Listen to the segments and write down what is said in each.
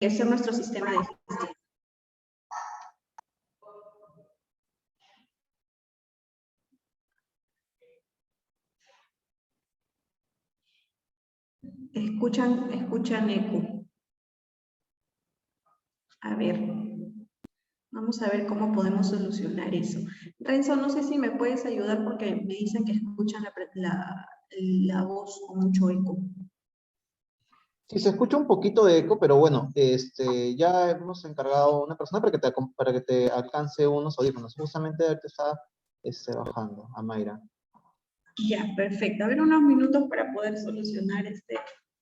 ser nuestro sistema de gestión. Escuchan eco. A ver, vamos a ver cómo podemos solucionar eso. Renzo, no sé si me puedes ayudar porque me dicen que escuchan la voz con mucho eco. Sí, se escucha un poquito de eco, pero bueno, ya hemos encargado a una persona para que te alcance unos audífonos. Justamente ahorita está bajando, a Mayra. Ya, perfecto. A ver, unos minutos para poder solucionar este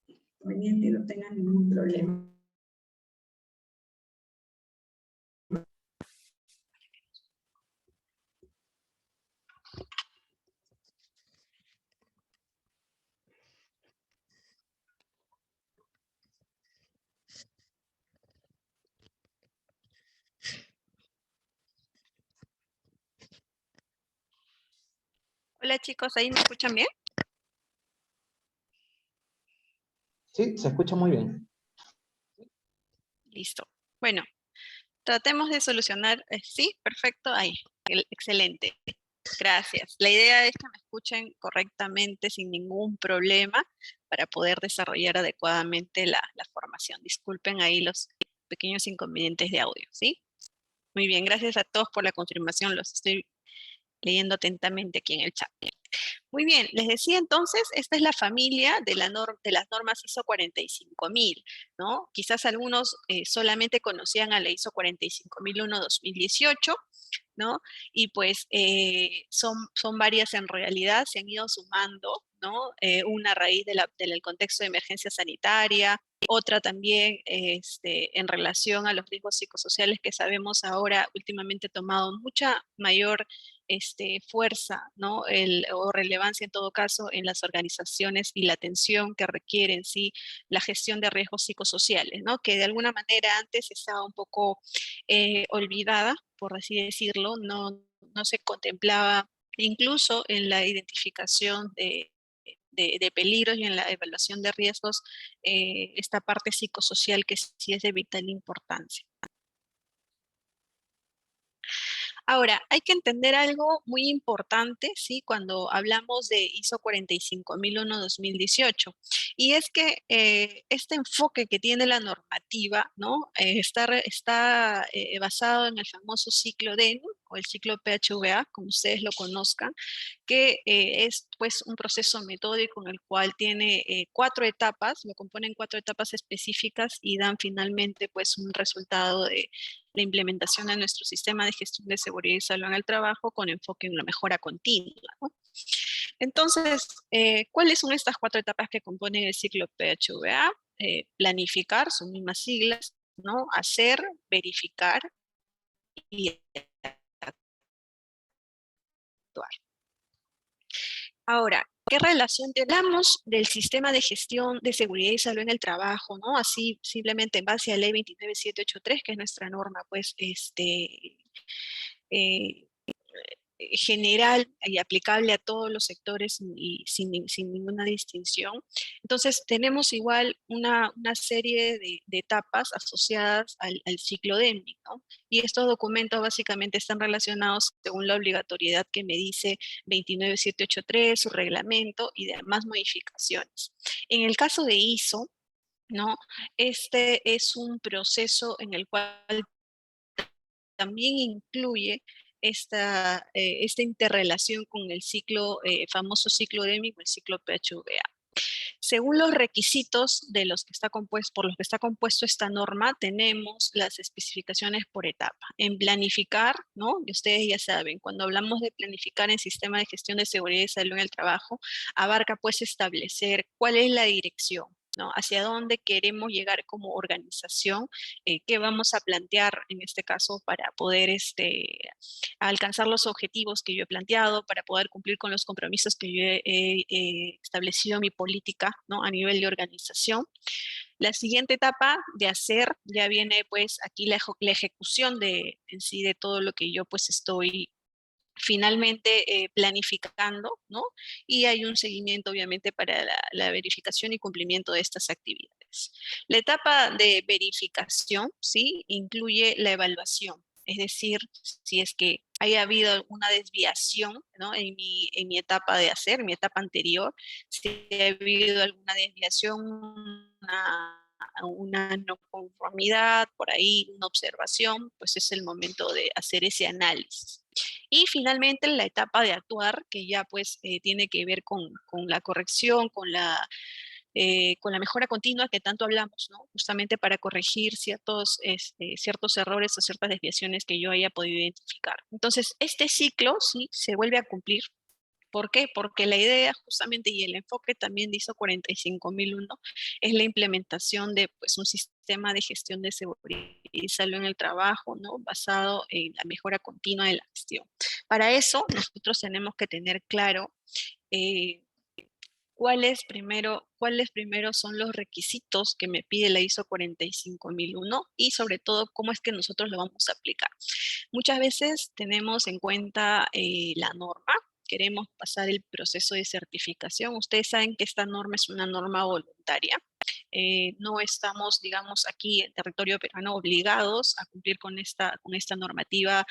inconveniente y no tengan ningún problema. Hola chicos, ¿ahí me escuchan bien? Sí, se escucha muy bien. Listo. Bueno, tratemos de solucionar. Sí, perfecto, ahí. Excelente. Gracias. La idea es que me escuchen correctamente sin ningún problema para poder desarrollar adecuadamente la formación. Disculpen ahí los pequeños inconvenientes de audio, ¿sí? Muy bien, gracias a todos por la confirmación. Los estoy leyendo atentamente aquí en el chat. Muy bien, les decía entonces, esta es la familia de las normas ISO 45000, ¿no? Quizás algunos solamente conocían a la ISO 45001-2018, ¿no? Y pues son varias en realidad, se han ido sumando, ¿no? Una a raíz del contexto de emergencia sanitaria, otra también en relación a los riesgos psicosociales que sabemos ahora últimamente tomado mucha mayor fuerza, ¿no? O relevancia en todo caso en las organizaciones y la atención que requieren, sí, la gestión de riesgos psicosociales, ¿no? Que de alguna manera antes estaba un poco olvidada, por así decirlo, no se contemplaba incluso en la identificación de peligros y en la evaluación de riesgos, esta parte psicosocial que sí es de vital importancia. Ahora, hay que entender algo muy importante, ¿sí? Cuando hablamos de ISO 45001-2018, y es que este enfoque que tiene la normativa, ¿no? Está basado en el famoso ciclo DENU, o el ciclo PHVA, como ustedes lo conozcan, que es pues un proceso metódico en el cual tiene 4 etapas, lo componen 4 etapas específicas y dan finalmente pues un resultado de la implementación de nuestro sistema de gestión de seguridad y salud en el trabajo con enfoque en la mejora continua, ¿no? Entonces, ¿cuáles son estas 4 etapas que componen el ciclo PHVA? Planificar, son mismas siglas, ¿no? Hacer, verificar y actuar. Ahora, ¿qué relación tenemos del sistema de gestión de seguridad y salud en el trabajo, ¿no? Así, simplemente en base a la ley 29783, que es nuestra norma, pues, eh, general y aplicable a todos los sectores y sin ninguna distinción. Entonces, tenemos igual una serie de etapas asociadas al ciclo DEMNI, ¿no? Y estos documentos básicamente están relacionados según la obligatoriedad que me dice 29783, su reglamento y demás modificaciones. En el caso de ISO, ¿no? Este es un proceso en el cual también incluye esta interrelación con el ciclo, famoso ciclo DEMI, el ciclo PHVA. Según los requisitos de los que por los que está compuesto esta norma, tenemos las especificaciones por etapa. En planificar, ¿no? Y ustedes ya saben, cuando hablamos de planificar en sistema de gestión de seguridad y salud en el trabajo, abarca pues establecer cuál es la dirección, ¿no? Hacia dónde queremos llegar como organización, qué vamos a plantear en este caso para poder alcanzar los objetivos que yo he planteado, para poder cumplir con los compromisos que yo he establecido en mi política, ¿no? A nivel de organización. La siguiente etapa de hacer ya viene pues aquí la ejecución en sí de todo lo que yo pues estoy finalmente planificando, ¿no? Y hay un seguimiento obviamente para la verificación y cumplimiento de estas actividades. actividades. La etapa de verificación, ¿sí? Incluye la evaluación, es decir, si es que haya habido alguna desviación, ¿no? En mi etapa de hacer, en mi etapa anterior, si ha habido alguna desviación, una no conformidad, por ahí una observación, pues es el momento de hacer ese análisis. Y finalmente la etapa de actuar, que ya pues tiene que ver con la corrección, con la mejora continua que tanto hablamos, ¿no? Justamente para corregir ciertos errores o ciertas desviaciones que yo haya podido identificar. Entonces, este ciclo, sí, se vuelve a cumplir. ¿Por qué? Porque la idea justamente y el enfoque también de ISO 45001 es la implementación de pues, un sistema de gestión de seguridad y salud en el trabajo, ¿no? Basado en la mejora continua de la gestión. Para eso, nosotros tenemos que tener claro eh, cuáles primero son los requisitos que me pide la ISO 45001 y sobre todo cómo es que nosotros lo vamos a aplicar. Muchas veces tenemos en cuenta la norma, queremos pasar el proceso de certificación. Ustedes saben que esta norma es una norma voluntaria. No estamos, digamos, aquí en territorio peruano obligados a cumplir con esta normativa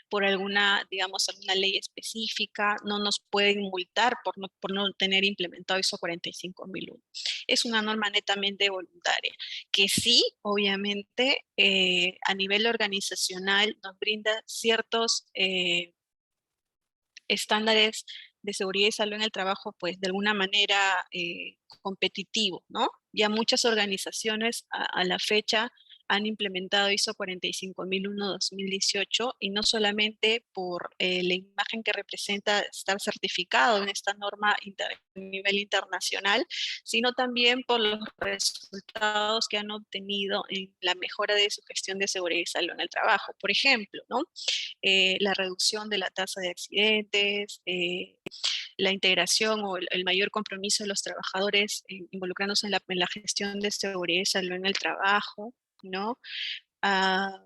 por alguna, digamos, alguna ley específica, no nos pueden multar por no tener implementado ISO 45001. Es una norma netamente voluntaria, que sí, obviamente, a nivel organizacional nos brinda ciertos estándares de seguridad y salud en el trabajo, pues de alguna manera competitivo, ¿no? Ya muchas organizaciones a la fecha han implementado ISO 45001-2018 y no solamente por la imagen que representa estar certificado en esta norma a nivel internacional, sino también por los resultados que han obtenido en la mejora de su gestión de seguridad y salud en el trabajo. Por ejemplo, ¿no? La reducción de la tasa de accidentes, la integración o el mayor compromiso de los trabajadores involucrándose en la gestión de seguridad y salud en el trabajo, ¿no? La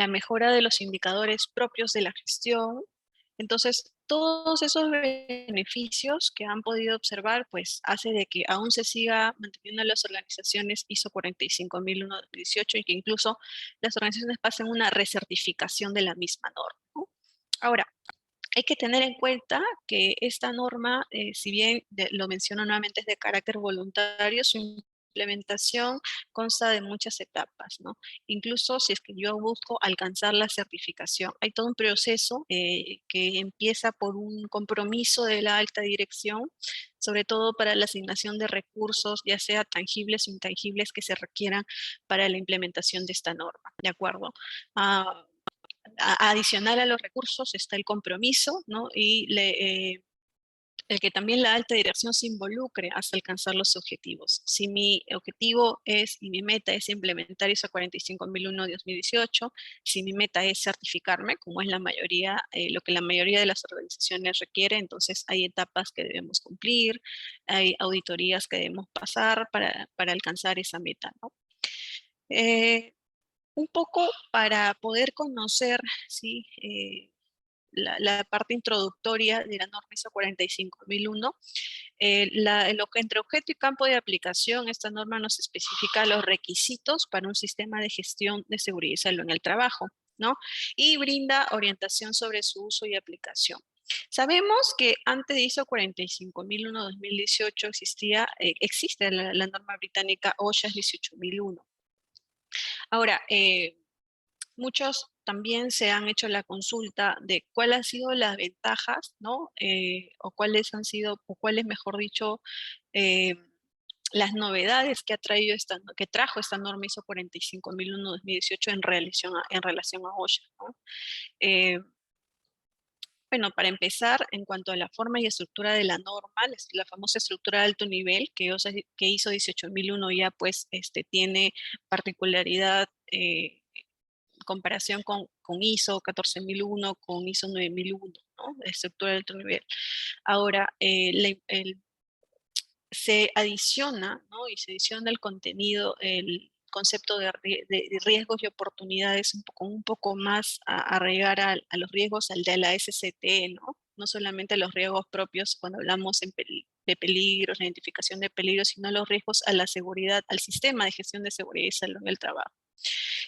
mejora de los indicadores propios de la gestión. Entonces, todos esos beneficios que han podido observar, pues hace de que aún se siga manteniendo las organizaciones ISO 45001-2018 y que incluso las organizaciones pasen una recertificación de la misma norma, ¿no? Ahora, hay que tener en cuenta que esta norma, si bien lo menciono nuevamente, es de carácter voluntario, su implementación consta de muchas etapas, ¿no? Incluso si es que yo busco alcanzar la certificación, hay todo un proceso que empieza por un compromiso de la alta dirección, sobre todo para la asignación de recursos, ya sea tangibles o intangibles, que se requieran para la implementación de esta norma, ¿de acuerdo? Adicional a los recursos está el compromiso, ¿no? Y el que también la alta dirección se involucre hasta alcanzar los objetivos. Si mi objetivo y mi meta es implementar ISO 45001-2018, si mi meta es certificarme, como es lo que la mayoría de las organizaciones requiere, entonces hay etapas que debemos cumplir, hay auditorías que debemos pasar para alcanzar esa meta, ¿no? Un poco para poder conocer, ¿sí? La parte introductoria de la norma ISO 45001. Entre objeto y campo de aplicación, esta norma nos especifica los requisitos para un sistema de gestión de seguridad y salud en el trabajo, ¿no? Y brinda orientación sobre su uso y aplicación. Sabemos que antes de ISO 45001-2018 existe la norma británica OSHA 18001. Ahora, muchos también se han hecho la consulta de cuáles han sido las ventajas, ¿no? O cuáles, mejor dicho, eh, las novedades que trajo esta norma ISO 45001-2018 en relación a OSHA, ¿no? Bueno, para empezar, en cuanto a la forma y estructura de la norma, la famosa estructura de alto nivel que ISO 18001 ya pues tiene particularidad comparación con ISO 14001, con ISO 9001, ¿no? De estructura de alto nivel. Ahora, se adiciona, ¿no? Y se adiciona el contenido, el concepto de riesgos y oportunidades un poco más a arraigar a los riesgos al de la SCT, ¿no? no solamente los riesgos propios cuando hablamos de peligros, la identificación de peligros, sino los riesgos a la seguridad, al sistema de gestión de seguridad y salud en el trabajo.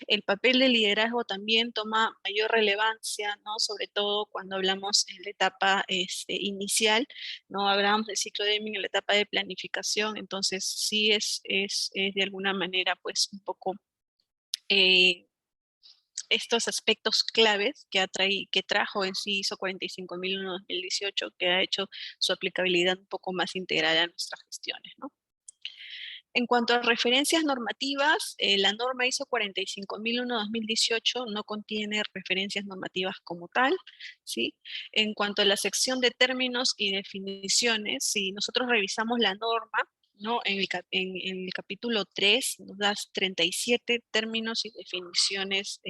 El papel de liderazgo también toma mayor relevancia, ¿no? Sobre todo cuando hablamos en la etapa inicial, ¿no? Hablamos del ciclo Deming en la etapa de planificación, entonces sí es de alguna manera pues un poco estos aspectos claves que trajo en sí ISO 45001-2018, que ha hecho su aplicabilidad un poco más integral a nuestras gestiones, ¿no? En cuanto a referencias normativas, la norma ISO 45001-2018 no contiene referencias normativas como tal, ¿sí? En cuanto a la sección de términos y definiciones, si nosotros revisamos la norma, ¿no? En el capítulo 3 nos da 37 términos y definiciones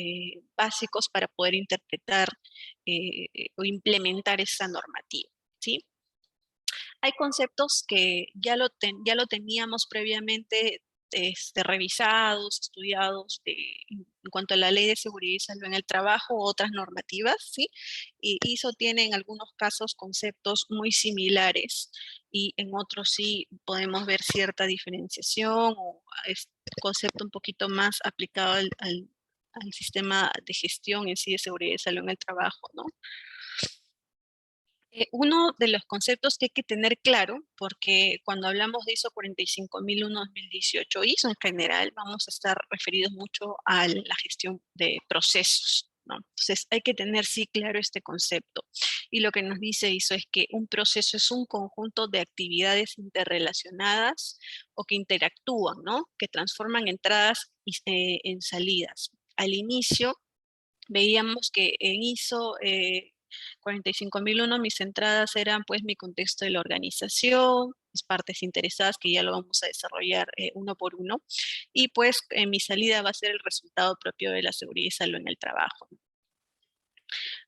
básicos para poder interpretar o implementar esa normativa, ¿sí? Hay conceptos que ya lo teníamos previamente revisados, estudiados en cuanto a la Ley de Seguridad y Salud en el Trabajo u otras normativas, ¿sí? Y ISO tiene en algunos casos conceptos muy similares y en otros sí podemos ver cierta diferenciación o concepto un poquito más aplicado al sistema de gestión en sí de seguridad y salud en el trabajo, ¿no? Uno de los conceptos que hay que tener claro, porque cuando hablamos de ISO 45001-2018, ISO en general, vamos a estar referidos mucho a la gestión de procesos, ¿no? Entonces hay que tener sí claro este concepto. Y lo que nos dice ISO es que un proceso es un conjunto de actividades interrelacionadas o que interactúan, ¿no? Que transforman entradas en salidas. Al inicio veíamos que en ISO 45001 mis entradas eran pues mi contexto de la organización, mis partes interesadas que ya lo vamos a desarrollar uno por uno y pues mi salida va a ser el resultado propio de la seguridad y salud en el trabajo.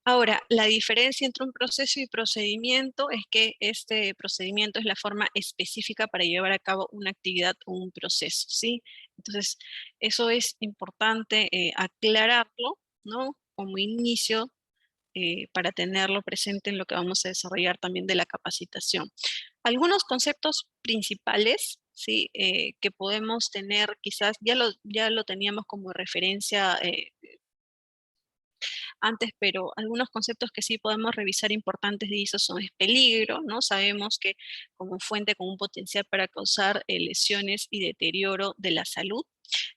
Ahora, la diferencia entre un proceso y procedimiento es que este procedimiento es la forma específica para llevar a cabo una actividad o un proceso, ¿sí? Entonces, eso es importante aclararlo, ¿no? Como inicio para tenerlo presente en lo que vamos a desarrollar también de la capacitación. Algunos conceptos principales, ¿sí? Que podemos tener, quizás ya lo teníamos como referencia antes, pero algunos conceptos que sí podemos revisar importantes de ISO son el peligro, ¿no? Sabemos que como fuente con un potencial para causar lesiones y deterioro de la salud.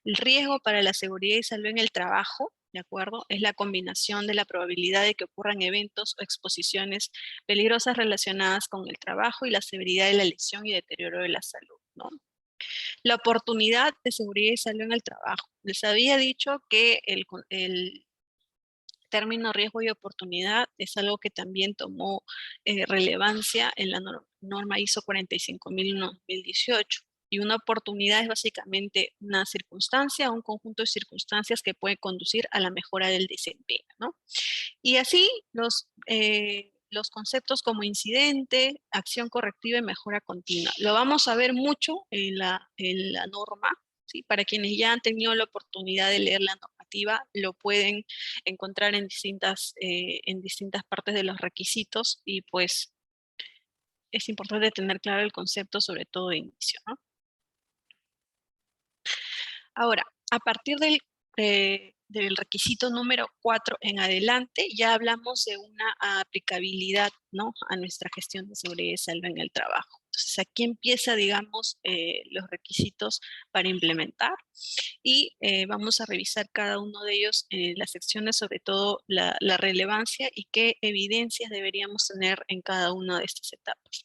El riesgo para la seguridad y salud en el trabajo, ¿de acuerdo? Es la combinación de la probabilidad de que ocurran eventos o exposiciones peligrosas relacionadas con el trabajo y la severidad de la lesión y deterioro de la salud, ¿no? La oportunidad de seguridad y salud en el trabajo. Les había dicho que el término riesgo y oportunidad es algo que también tomó relevancia en la norma ISO 45001-2018. Y una oportunidad es básicamente una circunstancia, un conjunto de circunstancias que puede conducir a la mejora del desempeño, ¿no? Y así los conceptos como incidente, acción correctiva y mejora continua. Lo vamos a ver mucho en la norma, ¿sí? Para quienes ya han tenido la oportunidad de leer la normativa, lo pueden encontrar en distintas partes de los requisitos y pues es importante tener claro el concepto, sobre todo de inicio, ¿no? Ahora, a partir del requisito número 4 en adelante, ya hablamos de una aplicabilidad, ¿no? A nuestra gestión de seguridad y salud en el trabajo. Entonces, aquí empieza, digamos, los requisitos para implementar y vamos a revisar cada uno de ellos en las secciones, sobre todo la relevancia y qué evidencias deberíamos tener en cada una de estas etapas.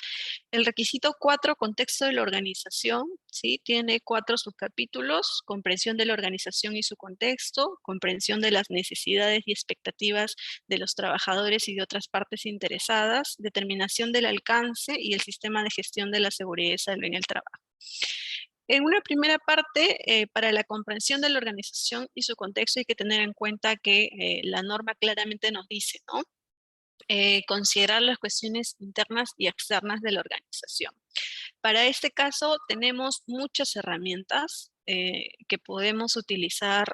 El requisito 4, contexto de la organización, ¿sí? Tiene 4 subcapítulos: comprensión de la organización y su contexto, comprensión de las necesidades y expectativas de los trabajadores y de otras partes interesadas, determinación del alcance y el sistema de gestión de la seguridad y salud en el trabajo. En una primera parte, para la comprensión de la organización y su contexto hay que tener en cuenta que la norma claramente nos dice, ¿no? considerar las cuestiones internas y externas de la organización. Para este caso tenemos muchas herramientas que podemos utilizar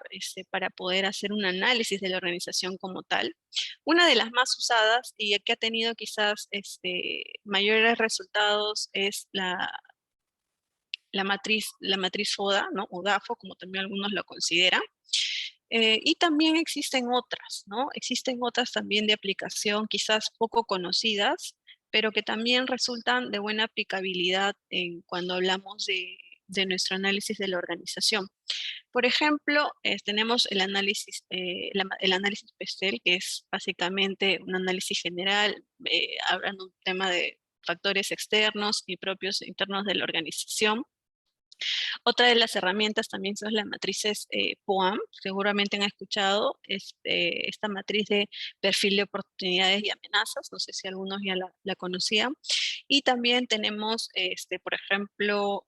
para poder hacer un análisis de la organización como tal. Una de las más usadas y que ha tenido quizás mayores resultados es la matriz FODA, ¿no? O DAFO, como también algunos lo consideran. Y también existen otras, ¿no? Existen otras también de aplicación, quizás poco conocidas, pero que también resultan de buena aplicabilidad cuando hablamos de nuestro análisis de la organización. Por ejemplo, tenemos el análisis PESTEL, que es básicamente un análisis general, hablando un tema de factores externos y propios internos de la organización. Otra de las herramientas también son las matrices POAM, seguramente han escuchado esta matriz de perfil de oportunidades y amenazas, no sé si algunos ya la conocían. Y también tenemos, por ejemplo,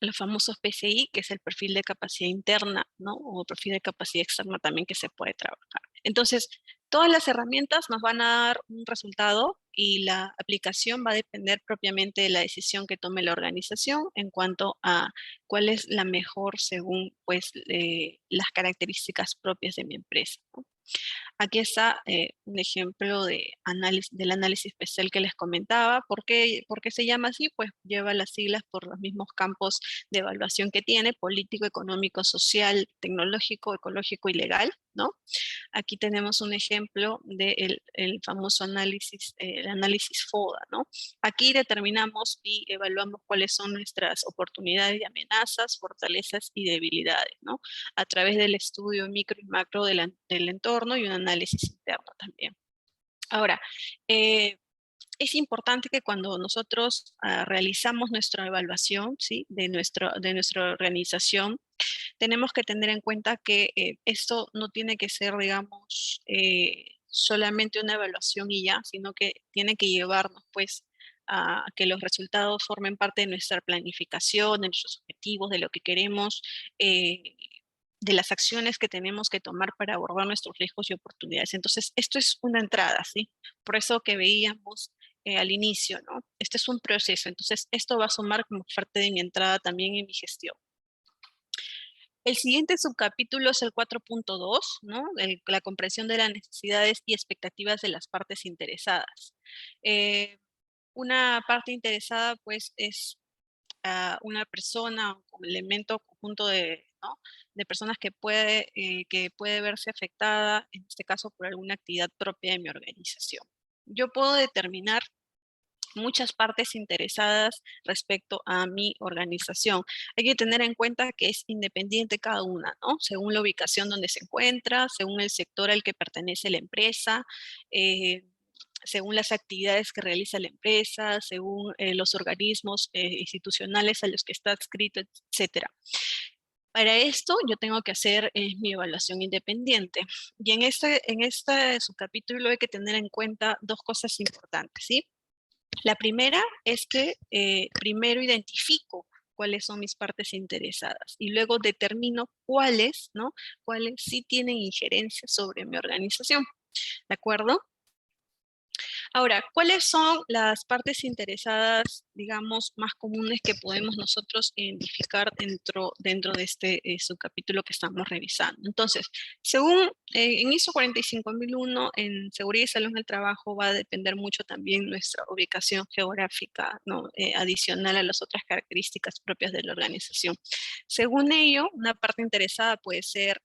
los famosos PCI, que es el perfil de capacidad interna, ¿no? O perfil de capacidad externa también que se puede trabajar. Entonces, todas las herramientas nos van a dar un resultado y la aplicación va a depender propiamente de la decisión que tome la organización en cuanto a cuál es la mejor según pues, las características propias de mi empresa, ¿no? Aquí está un ejemplo del análisis PESTEL que les comentaba. ¿Por qué se llama así? Pues lleva las siglas por los mismos campos de evaluación que tiene: político, económico, social, tecnológico, ecológico y legal, ¿no? Aquí tenemos un ejemplo del famoso análisis, el análisis FODA, ¿no? Aquí determinamos y evaluamos cuáles son nuestras oportunidades y amenazas, fortalezas y debilidades, ¿no? A través del estudio micro y macro del entorno y un análisis interno también. Ahora, es importante que cuando nosotros realizamos nuestra evaluación, ¿sí? de nuestra organización, tenemos que tener en cuenta que esto no tiene que ser, digamos, solamente una evaluación y ya, sino que tiene que llevarnos, pues, a que los resultados formen parte de nuestra planificación, de nuestros objetivos, de lo que queremos, de las acciones que tenemos que tomar para abordar nuestros riesgos y oportunidades. Entonces, esto es una entrada, ¿sí? Por eso que veíamos al inicio, ¿no? Este es un proceso. Entonces, esto va a sumar como parte de mi entrada también en mi gestión. El siguiente subcapítulo es el 4.2, ¿no? La comprensión de las necesidades y expectativas de las partes interesadas. Una parte interesada, pues, es una persona, un elemento conjunto de, ¿no? de personas que puede verse afectada, en este caso, por alguna actividad propia de mi organización. Yo puedo determinar muchas partes interesadas respecto a mi organización. Hay que tener en cuenta que es independiente cada una, ¿no? Según la ubicación donde se encuentra, según el sector al que pertenece la empresa, según las actividades que realiza la empresa, según los organismos institucionales a los que está adscrito, etc. Para esto yo tengo que hacer mi evaluación independiente. Y en este subcapítulo hay que tener en cuenta dos cosas importantes, ¿sí? La primera es que primero identifico cuáles son mis partes interesadas y luego determino cuáles, ¿no? Cuáles sí tienen injerencia sobre mi organización, ¿de acuerdo? Ahora, ¿cuáles son las partes interesadas, digamos, más comunes que podemos nosotros identificar dentro de este subcapítulo que estamos revisando? Entonces, según en ISO 45001, en seguridad y salud en el trabajo va a depender mucho también nuestra ubicación geográfica, ¿no? Adicional a las otras características propias de la organización. Según ello, una parte interesada puede ser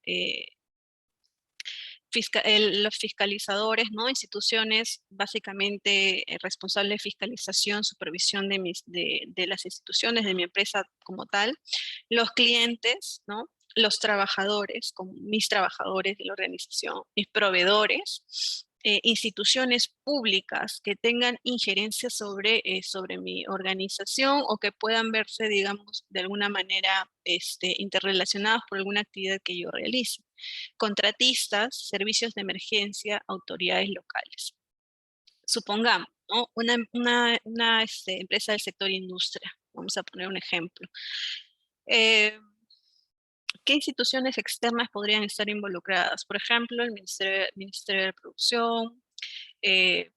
los fiscalizadores, ¿no? Instituciones básicamente responsables de fiscalización, supervisión de las instituciones, de mi empresa como tal, los clientes, ¿no? Los trabajadores, como mis trabajadores de la organización, mis proveedores, instituciones públicas que tengan injerencia sobre mi organización o que puedan verse, digamos, de alguna manera interrelacionados por alguna actividad que yo realice. Contratistas, servicios de emergencia, autoridades locales. Supongamos, ¿no? una empresa del sector industria, vamos a poner un ejemplo. ¿Qué instituciones externas podrían estar involucradas? Por ejemplo, el Ministerio de Producción,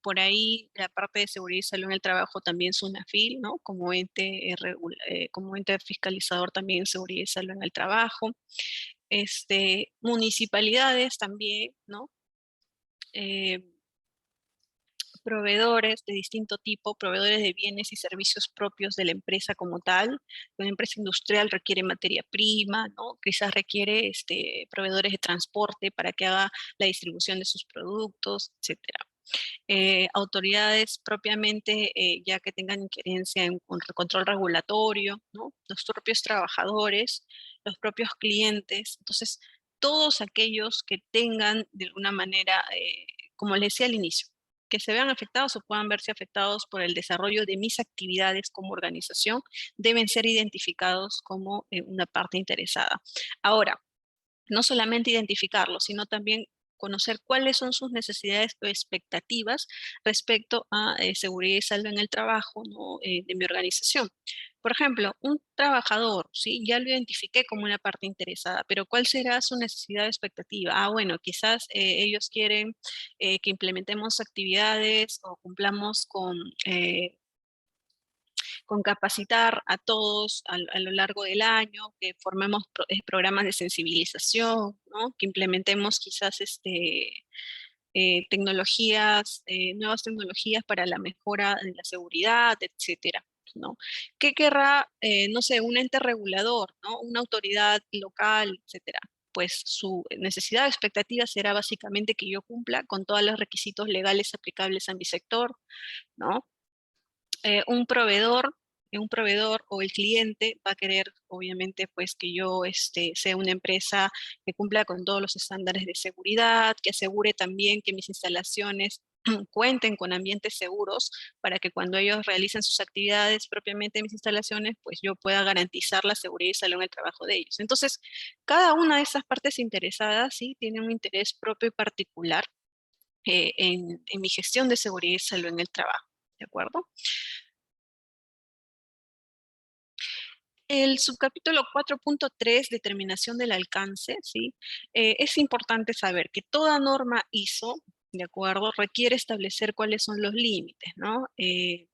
por ahí la parte de seguridad y salud en el trabajo también SUNAFIL, ¿no? Como ente fiscalizador también seguridad y salud en el trabajo. Municipalidades también, ¿no? Proveedores de distinto tipo, proveedores de bienes y servicios propios de la empresa como tal. Una empresa industrial requiere materia prima, ¿no? Quizás requiere proveedores de transporte para que haga la distribución de sus productos, etcétera. Autoridades propiamente ya que tengan injerencia en control regulatorio, ¿no? Los propios trabajadores, los propios clientes. Entonces, todos aquellos que tengan de alguna manera, como les decía al inicio, que se vean afectados o puedan verse afectados por el desarrollo de mis actividades como organización, deben ser identificados como una parte interesada. Ahora, no solamente identificarlos, sino también conocer cuáles son sus necesidades o expectativas respecto a seguridad y salud en el trabajo, ¿no? De mi organización. Por ejemplo, un trabajador, ¿sí? Ya lo identifiqué como una parte interesada, pero ¿cuál será su necesidad o expectativa? Ah, bueno, quizás ellos quieren que implementemos actividades o cumplamos con capacitar a todos a lo largo del año, que formemos programas de sensibilización, ¿no? Que implementemos quizás nuevas tecnologías para la mejora de la seguridad, etcétera, ¿no? ¿Qué querrá, no sé, un ente regulador, ¿no? Una autoridad local, etcétera? Pues su necesidad o expectativa será básicamente que yo cumpla con todos los requisitos legales aplicables a mi sector, ¿no? Un proveedor o el cliente va a querer, obviamente, pues que yo sea una empresa que cumpla con todos los estándares de seguridad, que asegure también que mis instalaciones cuenten con ambientes seguros para que cuando ellos realicen sus actividades propiamente en mis instalaciones, pues yo pueda garantizar la seguridad y salud en el trabajo de ellos. Entonces, cada una de esas partes interesadas, sí, tiene un interés propio y particular en mi gestión de seguridad y salud en el trabajo, ¿de acuerdo? El subcapítulo 4.3, determinación del alcance, ¿sí? Es importante saber que toda norma ISO, ¿de acuerdo? Requiere establecer cuáles son los límites, ¿no? Es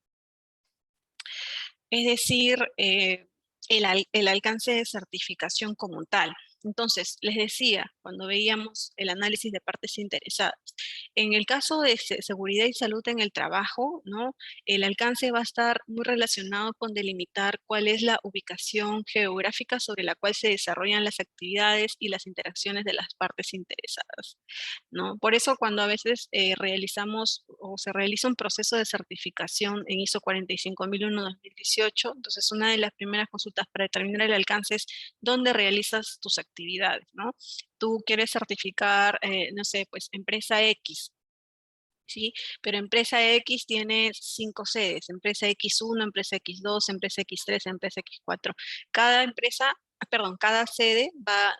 decir, el alcance de certificación como tal. Entonces, les decía, cuando veíamos el análisis de partes interesadas, en el caso de seguridad y salud en el trabajo, ¿no? El alcance va a estar muy relacionado con delimitar cuál es la ubicación geográfica sobre la cual se desarrollan las actividades y las interacciones de las partes interesadas, ¿no? Por eso cuando a veces realizamos o se realiza un proceso de certificación en ISO 45001-2018, entonces una de las primeras consultas para determinar el alcance es dónde realizas tus actividades, ¿no? Tú quieres certificar, no sé, pues empresa X, ¿sí? Pero empresa X tiene 5 sedes, empresa X1, empresa X2, empresa X3, empresa X4. Cada empresa, cada sede va a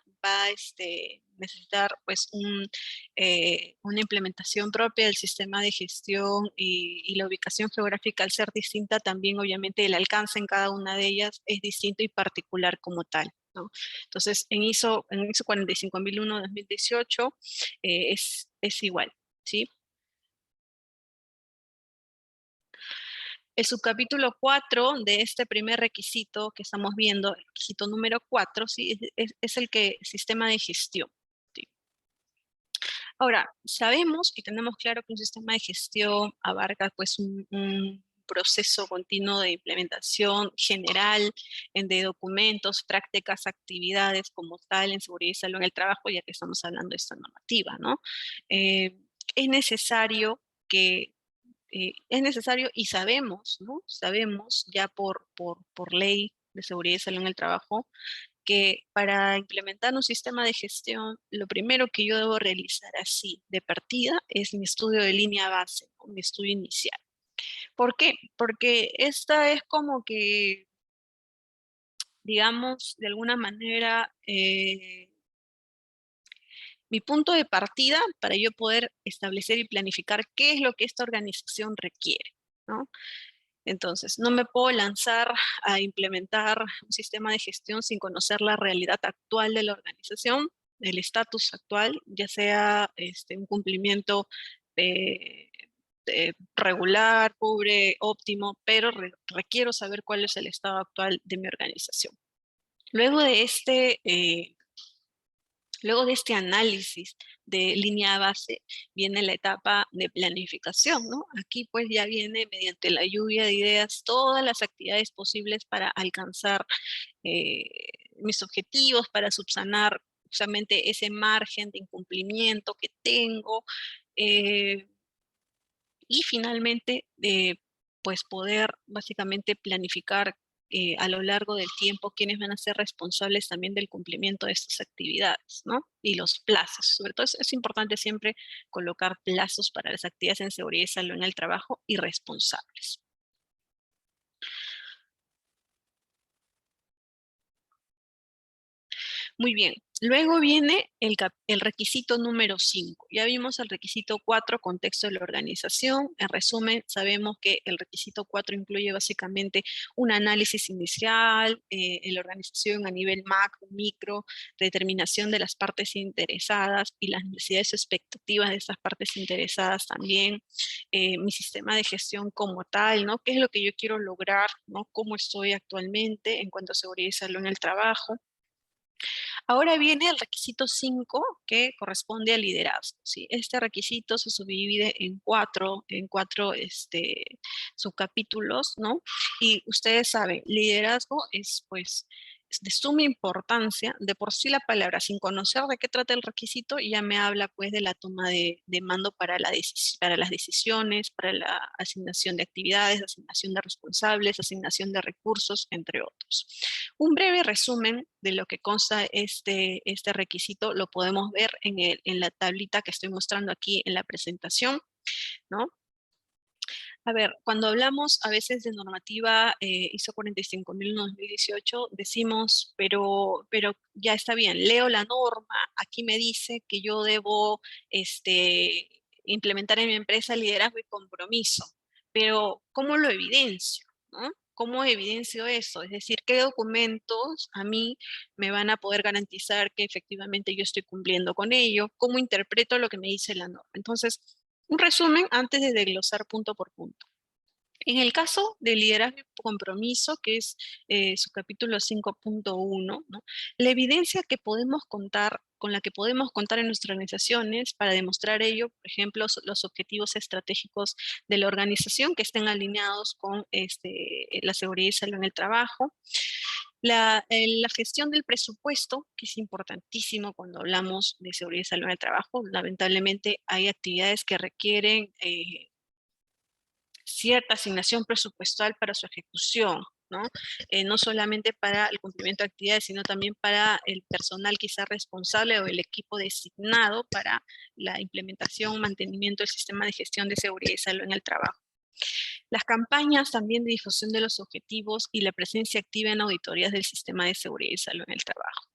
necesitar pues una implementación propia del sistema de gestión y la ubicación geográfica al ser distinta también obviamente el alcance en cada una de ellas es distinto y particular como tal, ¿no? Entonces en ISO 45001-2018 es igual, ¿sí? El subcapítulo 4 de este primer requisito que estamos viendo, el requisito número 4, ¿sí? Es el que sistema de gestión. ¿Sí? Ahora, sabemos y tenemos claro que un sistema de gestión abarca pues un proceso continuo de implementación general de documentos, prácticas, actividades como tal en seguridad y salud en el trabajo, ya que estamos hablando de esta normativa, ¿no? Es necesario que es necesario y sabemos, ¿no? Sabemos ya por ley de seguridad y salud en el trabajo que para implementar un sistema de gestión, lo primero que yo debo realizar así de partida es mi estudio de línea base, ¿no? Mi estudio inicial. ¿Por qué? Porque esta es como que, digamos, de alguna manera, mi punto de partida para yo poder establecer y planificar qué es lo que esta organización requiere, ¿no? Entonces, no me puedo lanzar a implementar un sistema de gestión sin conocer la realidad actual de la organización, el estatus actual, ya sea un cumplimiento eh, regular, pobre, óptimo, pero requiero saber cuál es el estado actual de mi organización. Luego de este análisis de línea base, viene la etapa de planificación, ¿no? Aquí pues ya viene mediante la lluvia de ideas todas las actividades posibles para alcanzar mis objetivos, para subsanar justamente ese margen de incumplimiento que tengo, eh, y finalmente pues poder básicamente planificar a lo largo del tiempo quiénes van a ser responsables también del cumplimiento de estas actividades, ¿no? Y los plazos. Sobre todo es importante siempre colocar plazos para las actividades en seguridad y salud en el trabajo y responsables. Muy bien. Luego viene el requisito número 5. Ya vimos el requisito 4, contexto de la organización. En resumen, sabemos que el requisito 4 incluye básicamente un análisis inicial, la organización a nivel macro, micro, determinación de las partes interesadas y las necesidades o expectativas de esas partes interesadas también, mi sistema de gestión como tal, ¿no? ¿Qué es lo que yo quiero lograr, ¿no? ¿Cómo estoy actualmente en cuanto a seguridad y salud en el trabajo? Ahora viene el requisito 5 que corresponde al liderazgo, ¿sí? Este requisito se subdivide en cuatro subcapítulos, ¿no? Y ustedes saben, liderazgo es pues es de suma importancia. De por sí la palabra, sin conocer de qué trata el requisito, ya me habla pues de la toma de mando para las decisiones, para la asignación de actividades, asignación de responsables, asignación de recursos, entre otros. Un breve resumen de lo que consta este requisito lo podemos ver en la tablita que estoy mostrando aquí en la presentación, ¿no? A ver, cuando hablamos a veces de normativa ISO 45001-2018, decimos, pero ya está bien, leo la norma, aquí me dice que yo debo implementar en mi empresa liderazgo y compromiso, pero ¿cómo lo evidencio? ¿No? ¿Cómo evidencio eso? Es decir, ¿qué documentos a mí me van a poder garantizar que efectivamente yo estoy cumpliendo con ello? ¿Cómo interpreto lo que me dice la norma? Entonces, un resumen antes de desglosar punto por punto. En el caso de liderazgo y compromiso, que es su capítulo 5.1, ¿no? La evidencia que podemos contar, con la que podemos contar en nuestras organizaciones para demostrar ello, por ejemplo, los objetivos estratégicos de la organización que estén alineados con la seguridad y salud en el trabajo. La gestión del presupuesto, que es importantísimo cuando hablamos de seguridad y salud en el trabajo. Lamentablemente hay actividades que requieren cierta asignación presupuestal para su ejecución, ¿no? No solamente para el cumplimiento de actividades, sino también para el personal quizá responsable o el equipo designado para la implementación, mantenimiento del sistema de gestión de seguridad y salud en el trabajo. Las campañas también de difusión de los objetivos y la presencia activa en auditorías del sistema de seguridad y salud en el trabajo.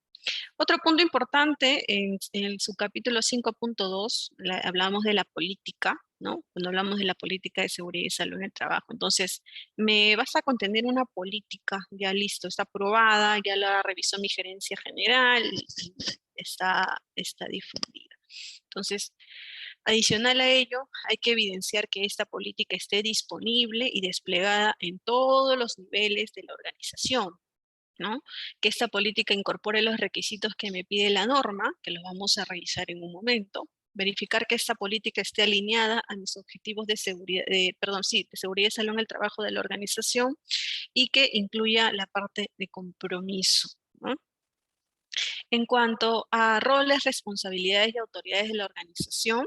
Otro punto importante en su capítulo 5.2, hablamos de la política, ¿no? Cuando hablamos de la política de seguridad y salud en el trabajo. Entonces, me vas a contener una política, ya listo, está aprobada, ya la revisó mi gerencia general, y está difundida. Entonces, adicional a ello, hay que evidenciar que esta política esté disponible y desplegada en todos los niveles de la organización, ¿no? Que esta política incorpore los requisitos que me pide la norma, que los vamos a revisar en un momento. Verificar que esta política esté alineada a mis objetivos de seguridad, de seguridad y salud en el trabajo de la organización y que incluya la parte de compromiso, ¿no? En cuanto a roles, responsabilidades y autoridades de la organización,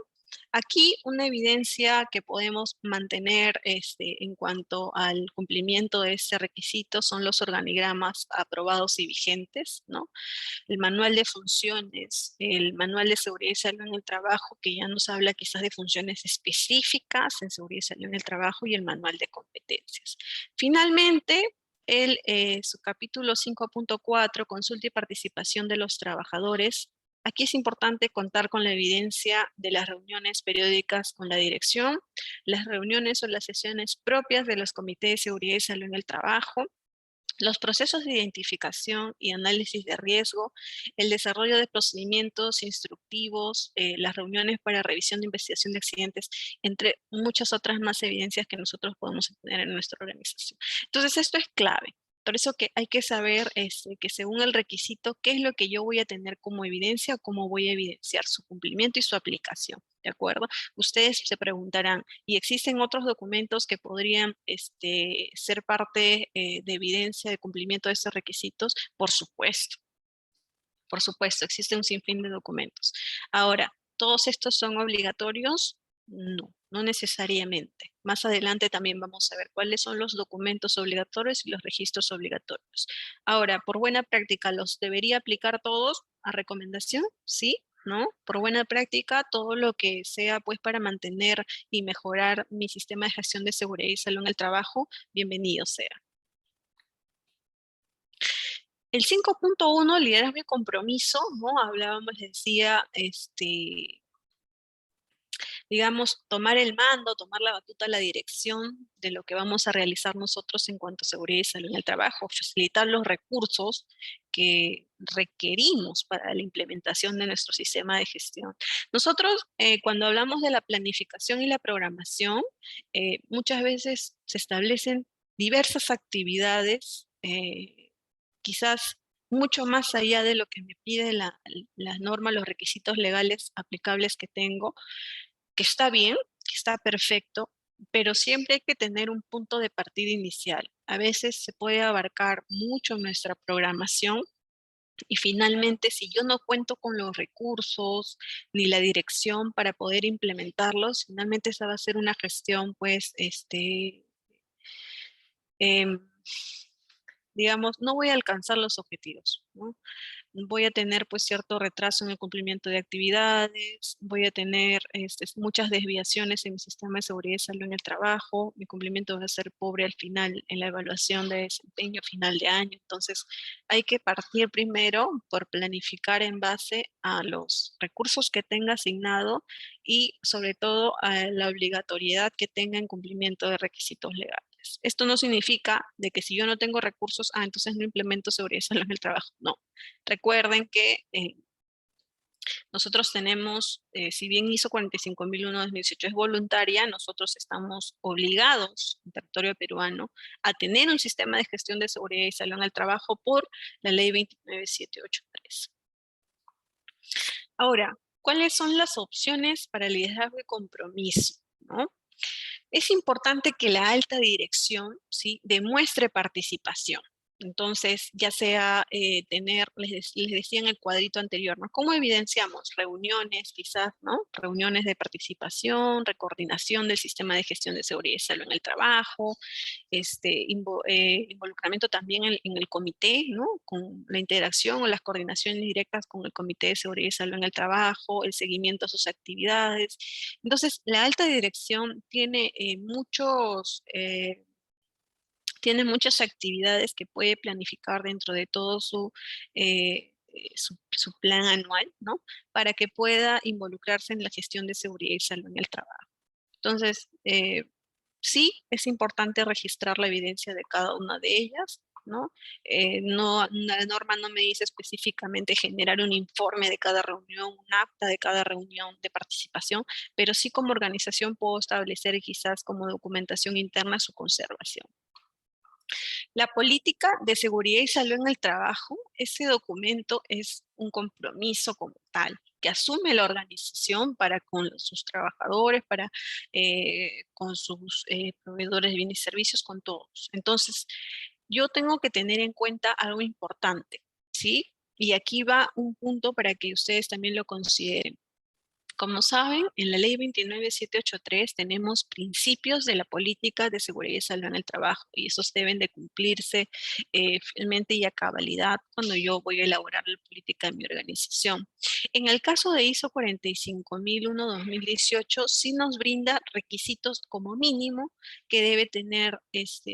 aquí una evidencia que podemos mantener en cuanto al cumplimiento de este requisito son los organigramas aprobados y vigentes, ¿no? El manual de funciones, el manual de seguridad y salud en el trabajo, que ya nos habla quizás de funciones específicas en seguridad y salud en el trabajo, y el manual de competencias. Finalmente, su capítulo 5.4, consulta y participación de los trabajadores Aquí es importante contar con la evidencia de las reuniones periódicas con la dirección, las reuniones o las sesiones propias de los comités de seguridad y salud en el trabajo, los procesos de identificación y análisis de riesgo, el desarrollo de procedimientos instructivos, las reuniones para revisión de investigación de accidentes, entre muchas otras más evidencias que nosotros podemos tener en nuestra organización. Entonces, esto es clave. Por eso que hay que saber que según el requisito, qué es lo que yo voy a tener como evidencia o cómo voy a evidenciar su cumplimiento y su aplicación. ¿De acuerdo? Ustedes se preguntarán, ¿y existen otros documentos que podrían ser parte de evidencia de cumplimiento de estos requisitos? Por supuesto, existe un sinfín de documentos. Ahora, ¿todos estos son obligatorios? No, no necesariamente. Más adelante también vamos a ver cuáles son los documentos obligatorios y los registros obligatorios. Ahora, por buena práctica, ¿los debería aplicar todos a recomendación? Sí, ¿no? Por buena práctica, todo lo que sea pues para mantener y mejorar mi sistema de gestión de seguridad y salud en el trabajo, bienvenido sea. El 5.1, liderazgo y compromiso, ¿no? Hablábamos, les decía, digamos, tomar el mando, tomar la batuta, la dirección de lo que vamos a realizar nosotros en cuanto a seguridad y salud en el trabajo, facilitar los recursos que requerimos para la implementación de nuestro sistema de gestión. Nosotros, cuando hablamos de la planificación y la programación, muchas veces se establecen diversas actividades, quizás mucho más allá de lo que me pide la norma, los requisitos legales aplicables que tengo, que está bien, que está perfecto, pero siempre hay que tener un punto de partida inicial. A veces se puede abarcar mucho nuestra programación y finalmente si yo no cuento con los recursos ni la dirección para poder implementarlos, finalmente esa va a ser una gestión pues, em, digamos, no voy a alcanzar los objetivos, ¿no? Voy a tener pues cierto retraso en el cumplimiento de actividades, voy a tener muchas desviaciones en mi sistema de seguridad y salud en el trabajo, mi cumplimiento va a ser pobre al final en la evaluación de desempeño final de año. Entonces hay que partir primero por planificar en base a los recursos que tenga asignado y sobre todo a la obligatoriedad que tenga en cumplimiento de requisitos legales. Esto no significa de que si yo no tengo recursos, entonces no implemento seguridad y salud en el trabajo. No. Recuerden que nosotros tenemos, si bien ISO 45001-2018 es voluntaria, nosotros estamos obligados en territorio peruano a tener un sistema de gestión de seguridad y salud en el trabajo por la ley 29783. Ahora, ¿cuáles son las opciones para liderazgo y compromiso? ¿No? Es importante que la alta dirección, ¿sí?, demuestre participación. Entonces, ya sea les decía en el cuadrito anterior, ¿no? ¿Cómo evidenciamos? Reuniones, quizás, ¿no? Reuniones de participación, recoordinación del sistema de gestión de seguridad y salud en el trabajo, involucramiento también en el comité, ¿no? Con la interacción o las coordinaciones directas con el comité de seguridad y salud en el trabajo, el seguimiento a sus actividades. Entonces, la alta dirección tiene tiene muchas actividades que puede planificar dentro de todo su plan anual, ¿no? Para que pueda involucrarse en la gestión de seguridad y salud en el trabajo. Entonces, sí, es importante registrar la evidencia de cada una de ellas, ¿no? La norma no me dice específicamente generar un informe de cada reunión, un acta de cada reunión de participación, pero sí como organización puedo establecer quizás como documentación interna su conservación. La política de seguridad y salud en el trabajo, ese documento es un compromiso como tal, que asume la organización para con sus trabajadores, con sus proveedores de bienes y servicios, con todos. Entonces, yo tengo que tener en cuenta algo importante, ¿sí? Y aquí va un punto para que ustedes también lo consideren. Como saben, en la ley 29783 tenemos principios de la política de seguridad y salud en el trabajo y esos deben de cumplirse fielmente y a cabalidad cuando yo voy a elaborar la política de mi organización. En el caso de ISO 45001-2018 sí nos brinda requisitos como mínimo que debe tener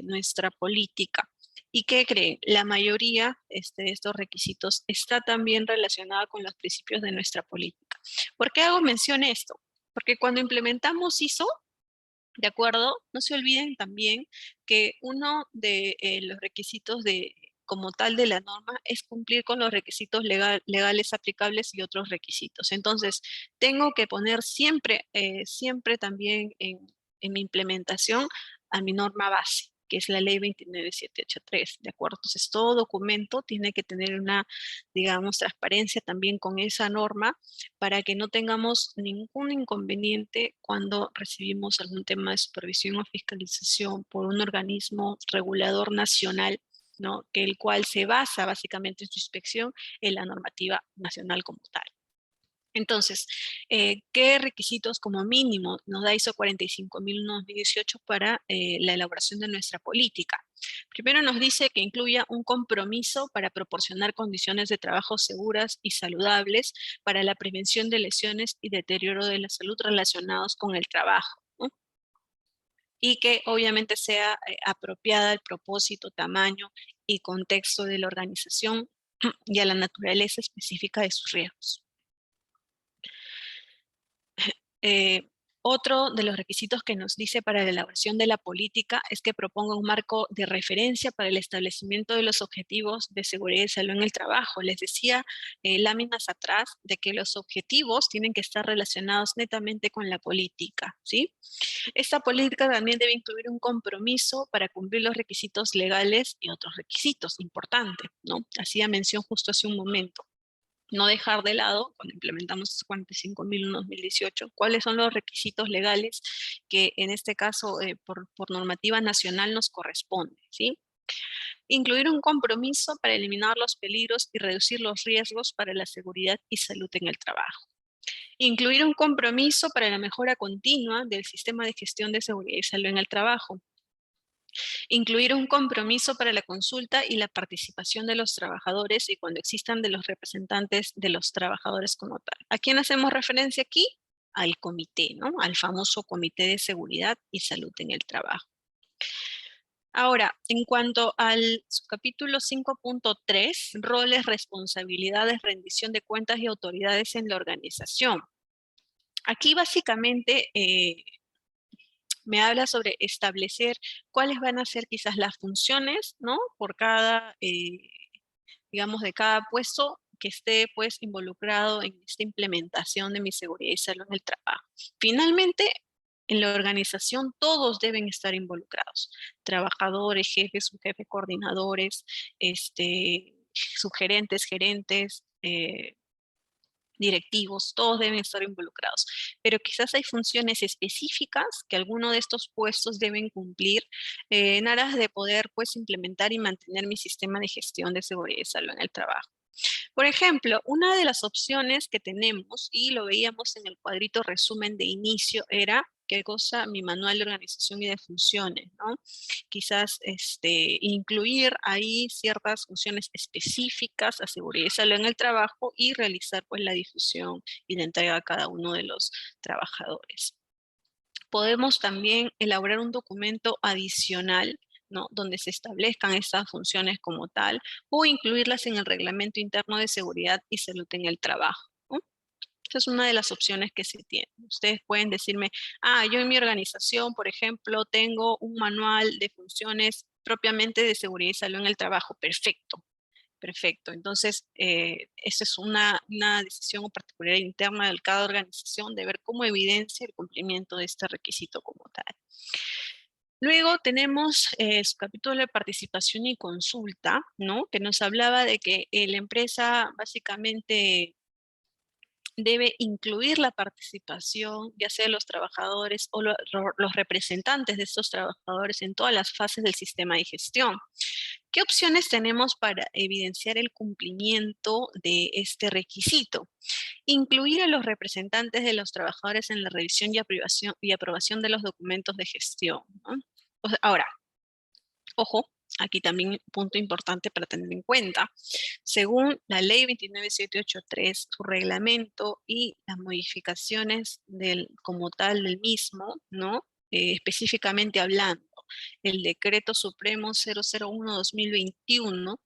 nuestra política. ¿Y qué creen? La mayoría de estos requisitos está también relacionada con los principios de nuestra política. ¿Por qué hago mención a esto? Porque cuando implementamos ISO, ¿de acuerdo? No se olviden también que uno de los requisitos como tal de la norma es cumplir con los requisitos legales aplicables y otros requisitos. Entonces, tengo que poner siempre, siempre también en mi implementación a mi norma base, que es la ley 29783, ¿de acuerdo? Entonces, todo documento tiene que tener una, digamos, transparencia también con esa norma para que no tengamos ningún inconveniente cuando recibimos algún tema de supervisión o fiscalización por un organismo regulador nacional, ¿no? Que el cual se basa básicamente en su inspección en la normativa nacional como tal. Entonces, ¿qué requisitos como mínimo nos da ISO 45001-2018 para la elaboración de nuestra política? Primero nos dice que incluya un compromiso para proporcionar condiciones de trabajo seguras y saludables para la prevención de lesiones y deterioro de la salud relacionados con el trabajo, ¿no? Y que obviamente sea apropiada al propósito, tamaño y contexto de la organización y a la naturaleza específica de sus riesgos. Otro de los requisitos que nos dice para la elaboración de la política es que proponga un marco de referencia para el establecimiento de los objetivos de seguridad y salud en el trabajo. Les decía láminas atrás de que los objetivos tienen que estar relacionados netamente con la política, ¿sí? Esta política también debe incluir un compromiso para cumplir los requisitos legales y otros requisitos importantes, ¿no? Hacía mención justo hace un momento. No dejar de lado, cuando implementamos 45.001-2018, cuáles son los requisitos legales que en este caso por normativa nacional nos corresponde, ¿sí? Incluir un compromiso para eliminar los peligros y reducir los riesgos para la seguridad y salud en el trabajo. Incluir un compromiso para la mejora continua del sistema de gestión de seguridad y salud en el trabajo. Incluir un compromiso para la consulta y la participación de los trabajadores y cuando existan de los representantes de los trabajadores como tal. ¿A quién hacemos referencia aquí? Al comité, ¿no? Al famoso Comité de Seguridad y Salud en el Trabajo. Ahora, en cuanto al capítulo 5.3, roles, responsabilidades, rendición de cuentas y autoridades en la organización. Aquí básicamente me habla sobre establecer cuáles van a ser quizás las funciones, ¿no? Por cada, digamos, de cada puesto que esté pues involucrado en esta implementación de mi seguridad y salud en el trabajo. Finalmente, en la organización todos deben estar involucrados. Trabajadores, jefes, subjefes, coordinadores, subgerentes, gerentes, directivos, todos deben estar involucrados, pero quizás hay funciones específicas que alguno de estos puestos deben cumplir en aras de poder pues implementar y mantener mi sistema de gestión de seguridad y salud en el trabajo. Por ejemplo, una de las opciones que tenemos, y lo veíamos en el cuadrito resumen de inicio, era, ¿qué cosa? Mi manual de organización y de funciones, ¿no? Quizás incluir ahí ciertas funciones específicas a seguridad y salud en el trabajo y realizar pues la difusión y la entrega a cada uno de los trabajadores. Podemos también elaborar un documento adicional, ¿no? Donde se establezcan estas funciones como tal, o incluirlas en el reglamento interno de seguridad y salud en el trabajo, ¿no? Esa es una de las opciones que se tienen. Ustedes pueden decirme, yo en mi organización, por ejemplo, tengo un manual de funciones propiamente de seguridad y salud en el trabajo. Perfecto. Perfecto. Entonces, esa es una decisión o particularidad interna de cada organización de ver cómo evidencia el cumplimiento de este requisito como tal. Luego tenemos su capítulo de participación y consulta, ¿no? Que nos hablaba de que la empresa básicamente debe incluir la participación, ya sea de los trabajadores o los representantes de estos trabajadores en todas las fases del sistema de gestión. ¿Qué opciones tenemos para evidenciar el cumplimiento de este requisito? Incluir a los representantes de los trabajadores en la revisión y aprobación de los documentos de gestión, ¿no? Ahora, ojo, aquí también un punto importante para tener en cuenta. Según la ley 29783, su reglamento y las modificaciones como tal del mismo, ¿no? Específicamente hablando, el Decreto Supremo 001/2021, ¿no?,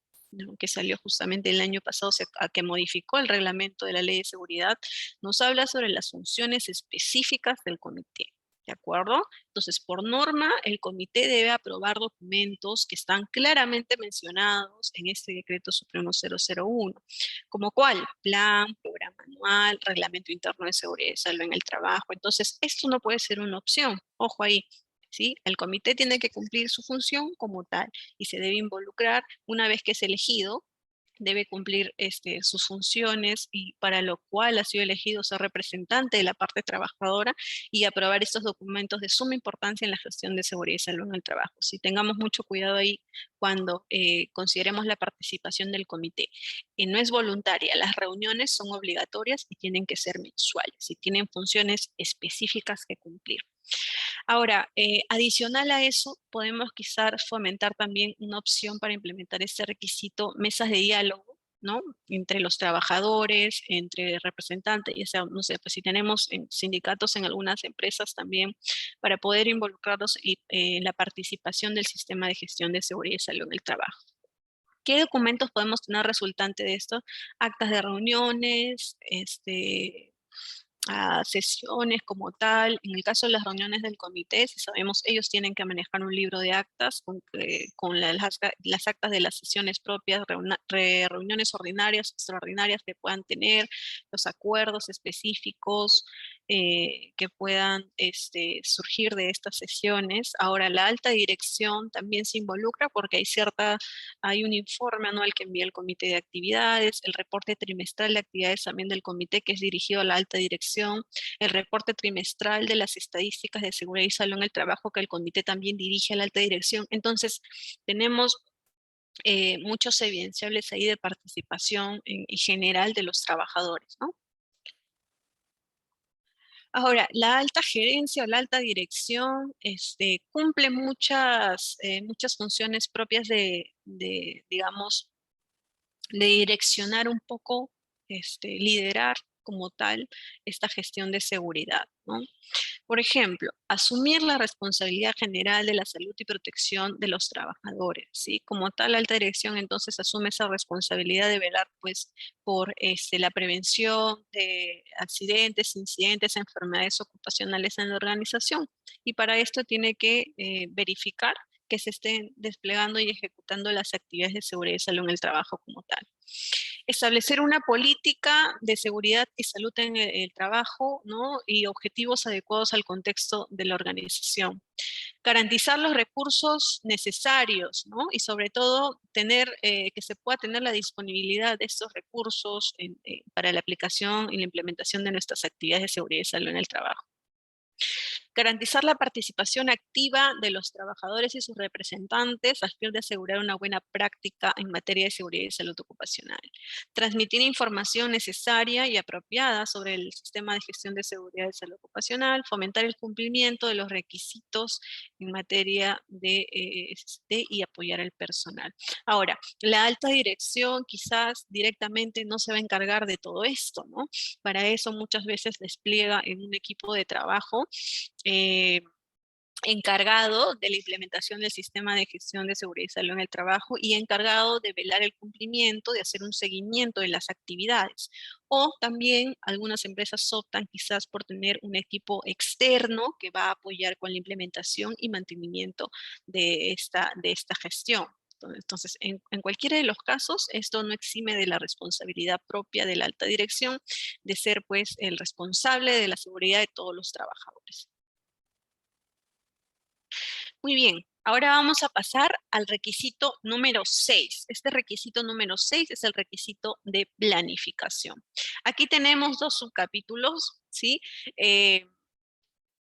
que salió justamente el año pasado, que modificó el reglamento de la Ley de Seguridad, nos habla sobre las funciones específicas del comité. ¿De acuerdo? Entonces, por norma, el comité debe aprobar documentos que están claramente mencionados en este Decreto Supremo 001, como cuál: plan, programa anual, reglamento interno de seguridad y salud en el trabajo. Entonces, esto no puede ser una opción. Ojo ahí, ¿sí? El comité tiene que cumplir su función como tal y se debe involucrar una vez que es elegido. Debe cumplir sus funciones y para lo cual ha sido elegido ser representante de la parte trabajadora y aprobar estos documentos de suma importancia en la gestión de seguridad y salud en el trabajo. Sí, tengamos mucho cuidado ahí cuando consideremos la participación del comité. No es voluntaria, las reuniones son obligatorias y tienen que ser mensuales y tienen funciones específicas que cumplir. Ahora, adicional a eso, podemos quizás fomentar también una opción para implementar este requisito: mesas de diálogo, ¿no?, entre los trabajadores, entre representantes, ya sea, no sé, pues si tenemos sindicatos en algunas empresas también, para poder involucrarlos en la participación del sistema de gestión de seguridad y salud en el trabajo. ¿Qué documentos podemos tener resultante de esto? Actas de reuniones, a sesiones como tal. En el caso de las reuniones del comité, si sabemos, ellos tienen que manejar un libro de actas con las actas de las sesiones propias, reuniones ordinarias, extraordinarias que puedan tener, los acuerdos específicos que puedan surgir de estas sesiones. Ahora, la alta dirección también se involucra porque hay un informe anual que envía el comité de actividades, el reporte trimestral de actividades también del comité, que es dirigido a la alta dirección, el reporte trimestral de las estadísticas de seguridad y salud en el trabajo, que el comité también dirige a la alta dirección. Entonces, tenemos muchos evidenciables ahí de participación en general de los trabajadores, ¿no? Ahora, la alta gerencia o la alta dirección cumple muchas funciones propias digamos, de direccionar un poco, liderar como tal esta gestión de seguridad, ¿no? Por ejemplo, asumir la responsabilidad general de la salud y protección de los trabajadores, ¿sí? Como tal, la alta dirección entonces asume esa responsabilidad de velar, pues, por la prevención de accidentes, incidentes, enfermedades ocupacionales en la organización. Y para esto tiene que verificar que se estén desplegando y ejecutando las actividades de seguridad y salud en el trabajo como tal. Establecer una política de seguridad y salud en el trabajo, ¿no?, y objetivos adecuados al contexto de la organización. Garantizar los recursos necesarios, ¿no?, y sobre todo que se pueda tener la disponibilidad de estos recursos para la aplicación y la implementación de nuestras actividades de seguridad y salud en el trabajo. Garantizar la participación activa de los trabajadores y sus representantes a fin de asegurar una buena práctica en materia de seguridad y salud ocupacional. Transmitir información necesaria y apropiada sobre el sistema de gestión de seguridad y salud ocupacional. Fomentar el cumplimiento de los requisitos en materia y apoyar al personal. Ahora, la alta dirección quizás directamente no se va a encargar de todo esto, ¿no? Para eso muchas veces despliega en un equipo de trabajo encargado de la implementación del sistema de gestión de seguridad y salud en el trabajo y encargado de velar el cumplimiento, de hacer un seguimiento de las actividades. O también algunas empresas optan quizás por tener un equipo externo que va a apoyar con la implementación y mantenimiento de esta gestión. Entonces, en cualquiera de los casos, esto no exime de la responsabilidad propia de la alta dirección de ser, pues, el responsable de la seguridad de todos los trabajadores. Muy bien, ahora vamos a pasar al requisito número 6. Este requisito número 6 es el requisito de planificación. Aquí tenemos dos subcapítulos, ¿sí?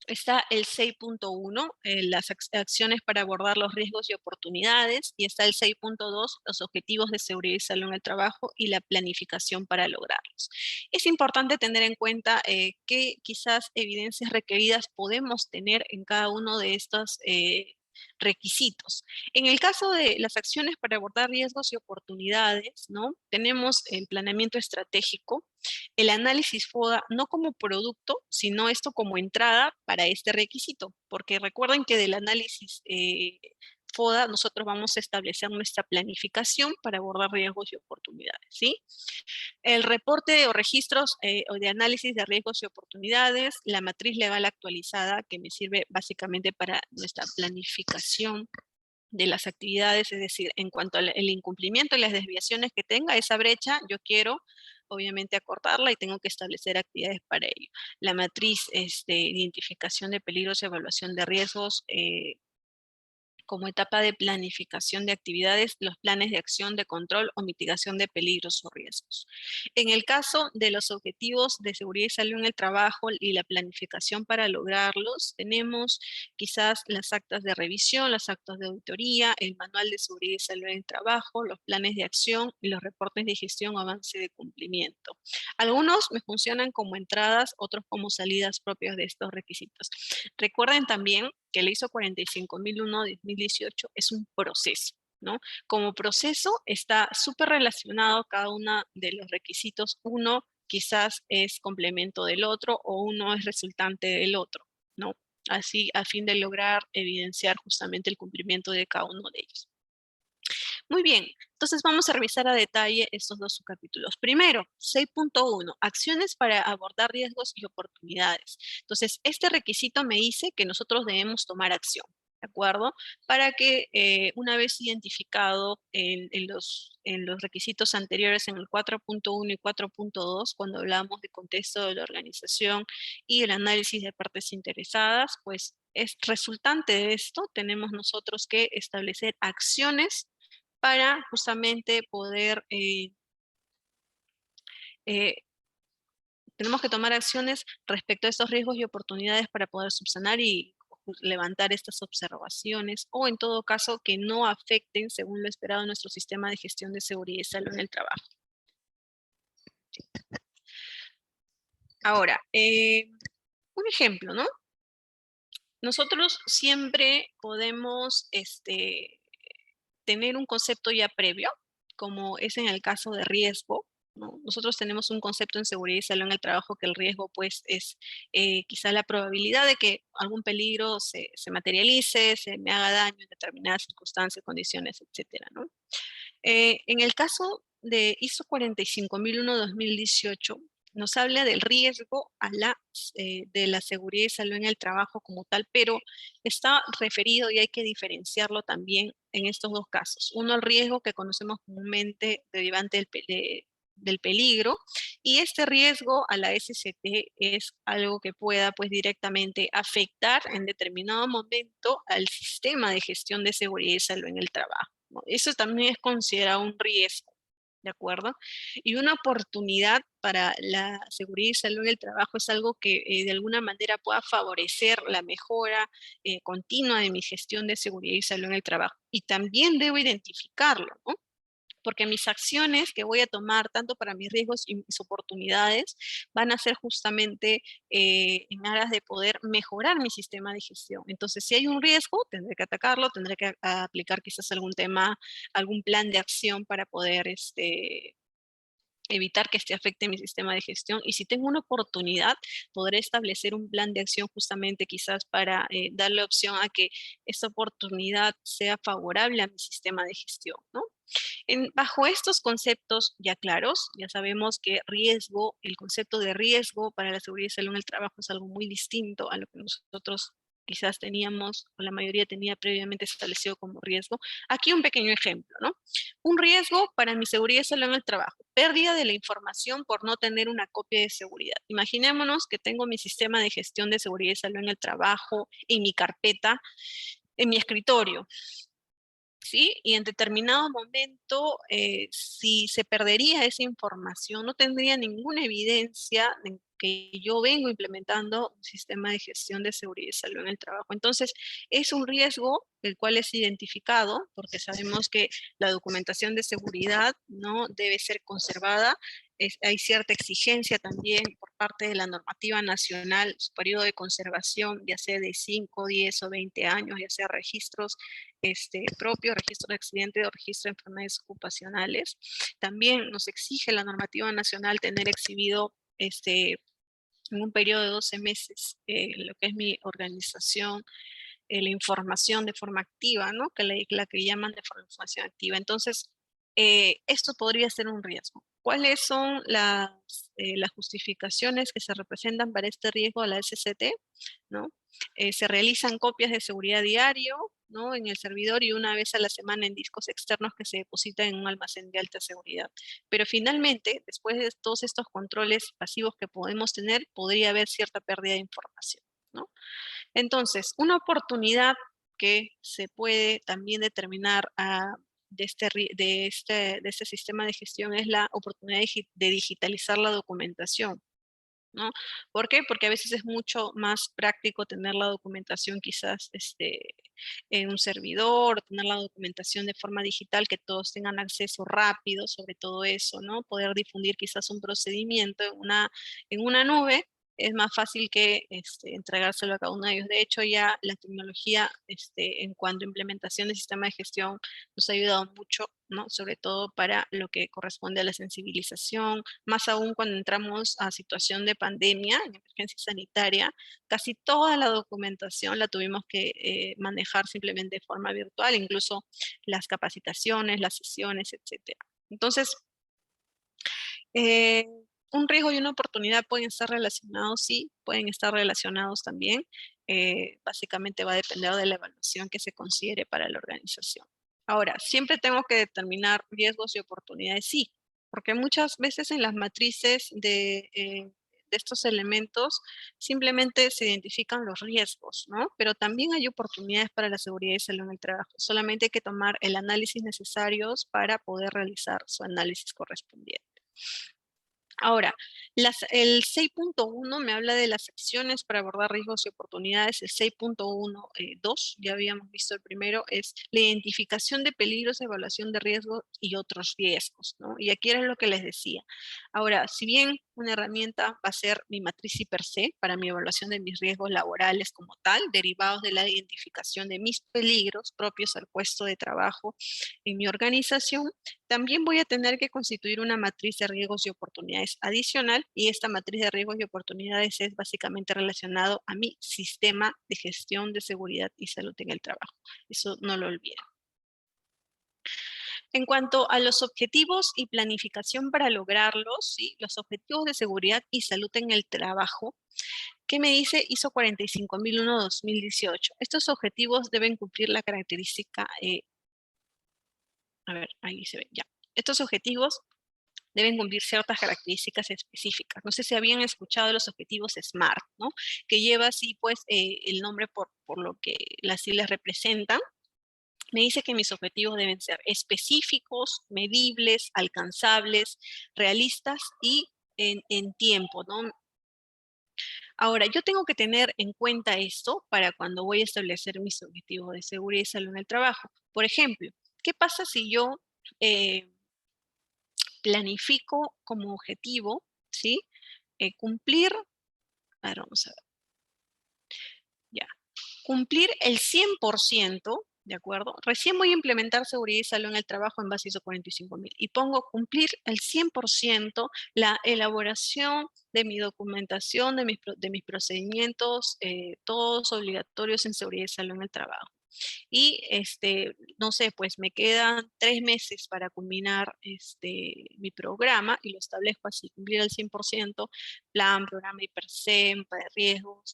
Está el 6.1, las acciones para abordar los riesgos y oportunidades, y está el 6.2, los objetivos de seguridad y salud en el trabajo y la planificación para lograrlos. Es importante tener en cuenta qué quizás evidencias requeridas podemos tener en cada uno de estos requisitos. En el caso de las acciones para abordar riesgos y oportunidades, ¿no? Tenemos el planeamiento estratégico, el análisis FODA no como producto, sino esto como entrada para este requisito, porque recuerden que del análisis FODA nosotros vamos a establecer nuestra planificación para abordar riesgos y oportunidades, ¿sí? El reporte o registros o de análisis de riesgos y oportunidades, la matriz legal actualizada que me sirve básicamente para nuestra planificación de las actividades, es decir, en cuanto al incumplimiento y las desviaciones que tenga esa brecha, yo quiero obviamente acortarla y tengo que establecer actividades para ello. La matriz de identificación de peligros y evaluación de riesgos, como etapa de planificación de actividades, los planes de acción de control o mitigación de peligros o riesgos. En el caso de los objetivos de seguridad y salud en el trabajo y la planificación para lograrlos, tenemos quizás las actas de revisión, las actas de auditoría, el manual de seguridad y salud en el trabajo, los planes de acción y los reportes de gestión o avance de cumplimiento. Algunos me funcionan como entradas, otros como salidas propias de estos requisitos. Recuerden también que el ISO 45001 de 2018 es un proceso, ¿no? Como proceso está súper relacionado cada uno de los requisitos. Uno quizás es complemento del otro o uno es resultante del otro, ¿no? Así, a fin de lograr evidenciar justamente el cumplimiento de cada uno de ellos. Muy bien, entonces vamos a revisar a detalle estos dos subcapítulos. Primero, 6.1, acciones para abordar riesgos y oportunidades. Entonces, este requisito me dice que nosotros debemos tomar acción, ¿de acuerdo? Para que una vez identificado en los requisitos anteriores, en el 4.1 y 4.2, cuando hablamos de contexto de la organización y el análisis de partes interesadas, pues es resultante de esto, tenemos nosotros que establecer acciones para justamente poder, tenemos que tomar acciones respecto a estos riesgos y oportunidades para poder subsanar y levantar estas observaciones o en todo caso que no afecten según lo esperado nuestro sistema de gestión de seguridad y salud en el trabajo. Ahora, un ejemplo, ¿no? Nosotros siempre podemos tener un concepto ya previo, como es en el caso de riesgo, ¿no? Nosotros tenemos un concepto en seguridad y salud en el trabajo que el riesgo pues es quizá la probabilidad de que algún peligro se materialice, se me haga daño en determinadas circunstancias, condiciones, etcétera, ¿no? En el caso de ISO 45001-2018, nos habla del riesgo de la seguridad y salud en el trabajo como tal, pero está referido y hay que diferenciarlo también en estos dos casos. Uno, el riesgo que conocemos comúnmente derivante del peligro, y este riesgo a la SCT es algo que pueda pues directamente afectar en determinado momento al sistema de gestión de seguridad y salud en el trabajo, ¿no? Eso también es considerado un riesgo, ¿de acuerdo? Y una oportunidad para la seguridad y salud en el trabajo es algo que de alguna manera pueda favorecer la mejora continua de mi gestión de seguridad y salud en el trabajo. Y también debo identificarlo, ¿no? Porque mis acciones que voy a tomar, tanto para mis riesgos y mis oportunidades, van a ser justamente en aras de poder mejorar mi sistema de gestión. Entonces, si hay un riesgo, tendré que atacarlo, tendré que aplicar quizás algún algún plan de acción para poder evitar que afecte mi sistema de gestión. Y si tengo una oportunidad, podré establecer un plan de acción justamente quizás para darle opción a que esta oportunidad sea favorable a mi sistema de gestión, ¿no? Bajo estos conceptos ya claros, ya sabemos que riesgo, el concepto de riesgo para la seguridad y salud en el trabajo es algo muy distinto a lo que nosotros quizás teníamos, o la mayoría tenía previamente establecido como riesgo. Aquí un pequeño ejemplo, ¿no? Un riesgo para mi seguridad y salud en el trabajo, pérdida de la información por no tener una copia de seguridad. Imaginémonos que tengo mi sistema de gestión de seguridad y salud en el trabajo, en mi carpeta, en mi escritorio, ¿sí? Y en determinado momento, si se perdería esa información, no tendría ninguna evidencia de que yo vengo implementando un sistema de gestión de seguridad y salud en el trabajo. Entonces, es un riesgo el cual es identificado, porque sabemos que la documentación de seguridad no debe ser conservada hay cierta exigencia también por parte de la normativa nacional, su periodo de conservación, ya sea de 5, 10 o 20 años, ya sea registros propios, registro de accidentes o registro de enfermedades ocupacionales. También nos exige la normativa nacional tener exhibido en un periodo de 12 meses lo que es mi organización, la información de forma activa, ¿no? La que llaman de información activa. Entonces, esto podría ser un riesgo. ¿Cuáles son las justificaciones que se representan para este riesgo a la SCT? ¿No? Se realizan copias de seguridad diario, ¿no? En el servidor y una vez a la semana en discos externos que se depositan en un almacén de alta seguridad. Pero finalmente, después de todos estos controles pasivos que podemos tener, podría haber cierta pérdida de información, ¿no? Entonces, una oportunidad que se puede también determinar de este sistema de gestión es la oportunidad de digitalizar la documentación, ¿no? ¿Por qué? Porque a veces es mucho más práctico tener la documentación quizás en un servidor, tener la documentación de forma digital, que todos tengan acceso rápido sobre todo eso, ¿no? Poder difundir quizás un procedimiento en una nube es más fácil que entregárselo a cada uno de ellos. De hecho, ya la tecnología en cuanto a implementación del sistema de gestión nos ha ayudado mucho, ¿no? Sobre todo para lo que corresponde a la sensibilización, más aún cuando entramos a situación de pandemia, en emergencia sanitaria, casi toda la documentación la tuvimos que manejar simplemente de forma virtual, incluso las capacitaciones, las sesiones, etc. Entonces, un riesgo y una oportunidad pueden estar relacionados, sí, pueden estar relacionados también. Básicamente va a depender de la evaluación que se considere para la organización. Ahora, siempre tengo que determinar riesgos y oportunidades, sí, porque muchas veces en las matrices de estos elementos simplemente se identifican los riesgos, ¿no? Pero también hay oportunidades para la seguridad y salud en el trabajo. Solamente hay que tomar el análisis necesarios para poder realizar su análisis correspondiente. Ahora, el 6.1 me habla de las acciones para abordar riesgos y oportunidades. El 6.1.2, ya habíamos visto el primero, es la identificación de peligros, evaluación de riesgos y otros riesgos, ¿no? Y aquí era lo que les decía. Ahora, si bien una herramienta va a ser mi matriz y per se para mi evaluación de mis riesgos laborales como tal, derivados de la identificación de mis peligros propios al puesto de trabajo en mi organización, también voy a tener que constituir una matriz de riesgos y oportunidades adicional, y esta matriz de riesgos y oportunidades es básicamente relacionado a mi sistema de gestión de seguridad y salud en el trabajo. Eso no lo olviden. En cuanto a los objetivos y planificación para lograrlos, ¿sí? Los objetivos de seguridad y salud en el trabajo, ¿qué me dice ISO 45001-2018? Estos objetivos deben cumplir la característica, a ver, ahí se ve, ya. Estos objetivos deben cumplir ciertas características específicas. No sé si habían escuchado los objetivos SMART, ¿no? Que lleva así, pues, el nombre por lo que las siglas representan. Me dice que mis objetivos deben ser específicos, medibles, alcanzables, realistas y en tiempo, ¿no? Ahora, yo tengo que tener en cuenta esto para cuando voy a establecer mis objetivos de seguridad y salud en el trabajo. Por ejemplo, ¿qué pasa si yo planifico como objetivo, ¿sí? Cumplir, a ver, vamos a ver, ya, cumplir el 100%, ¿de acuerdo? Recién voy a implementar seguridad y salud en el trabajo en base a ISO 45000 y pongo cumplir el 100% la elaboración de mi documentación, de mis procedimientos, todos obligatorios en seguridad y salud en el trabajo. Y no sé, pues me quedan 3 meses para culminar mi programa y lo establezco así, cumplir al 100%, plan, programa IPERSEM, de riesgos,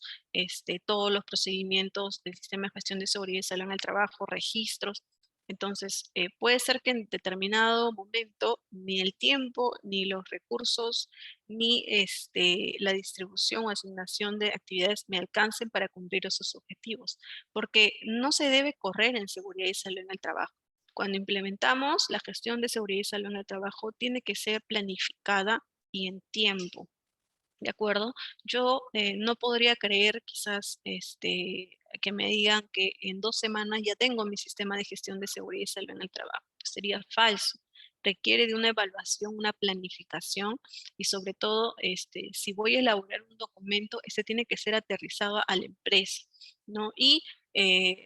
todos los procedimientos del sistema de gestión de seguridad y salud en el trabajo, registros. Entonces, puede ser que en determinado momento ni el tiempo, ni los recursos, ni la distribución o asignación de actividades me alcancen para cumplir esos objetivos, porque no se debe correr en seguridad y salud en el trabajo. Cuando implementamos la gestión de seguridad y salud en el trabajo, tiene que ser planificada y en tiempo. ¿De acuerdo? Yo no podría creer quizás que me digan que en 2 semanas ya tengo mi sistema de gestión de seguridad y salud en el trabajo. Sería falso. requiere de una evaluación, una planificación y sobre todo, si voy a elaborar un documento, este tiene que ser aterrizado a la empresa, ¿no? Y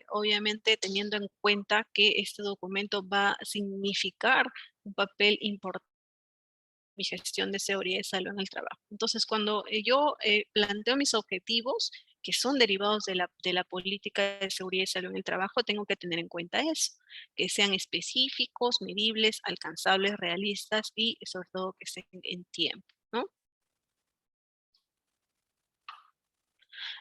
obviamente teniendo en cuenta que este documento va a significar un papel importante mi gestión de seguridad y salud en el trabajo. Entonces, cuando yo planteo mis objetivos, que son derivados de la política de seguridad y salud en el trabajo, tengo que tener en cuenta eso, que sean específicos, medibles, alcanzables, realistas y sobre todo que estén en tiempo, ¿no?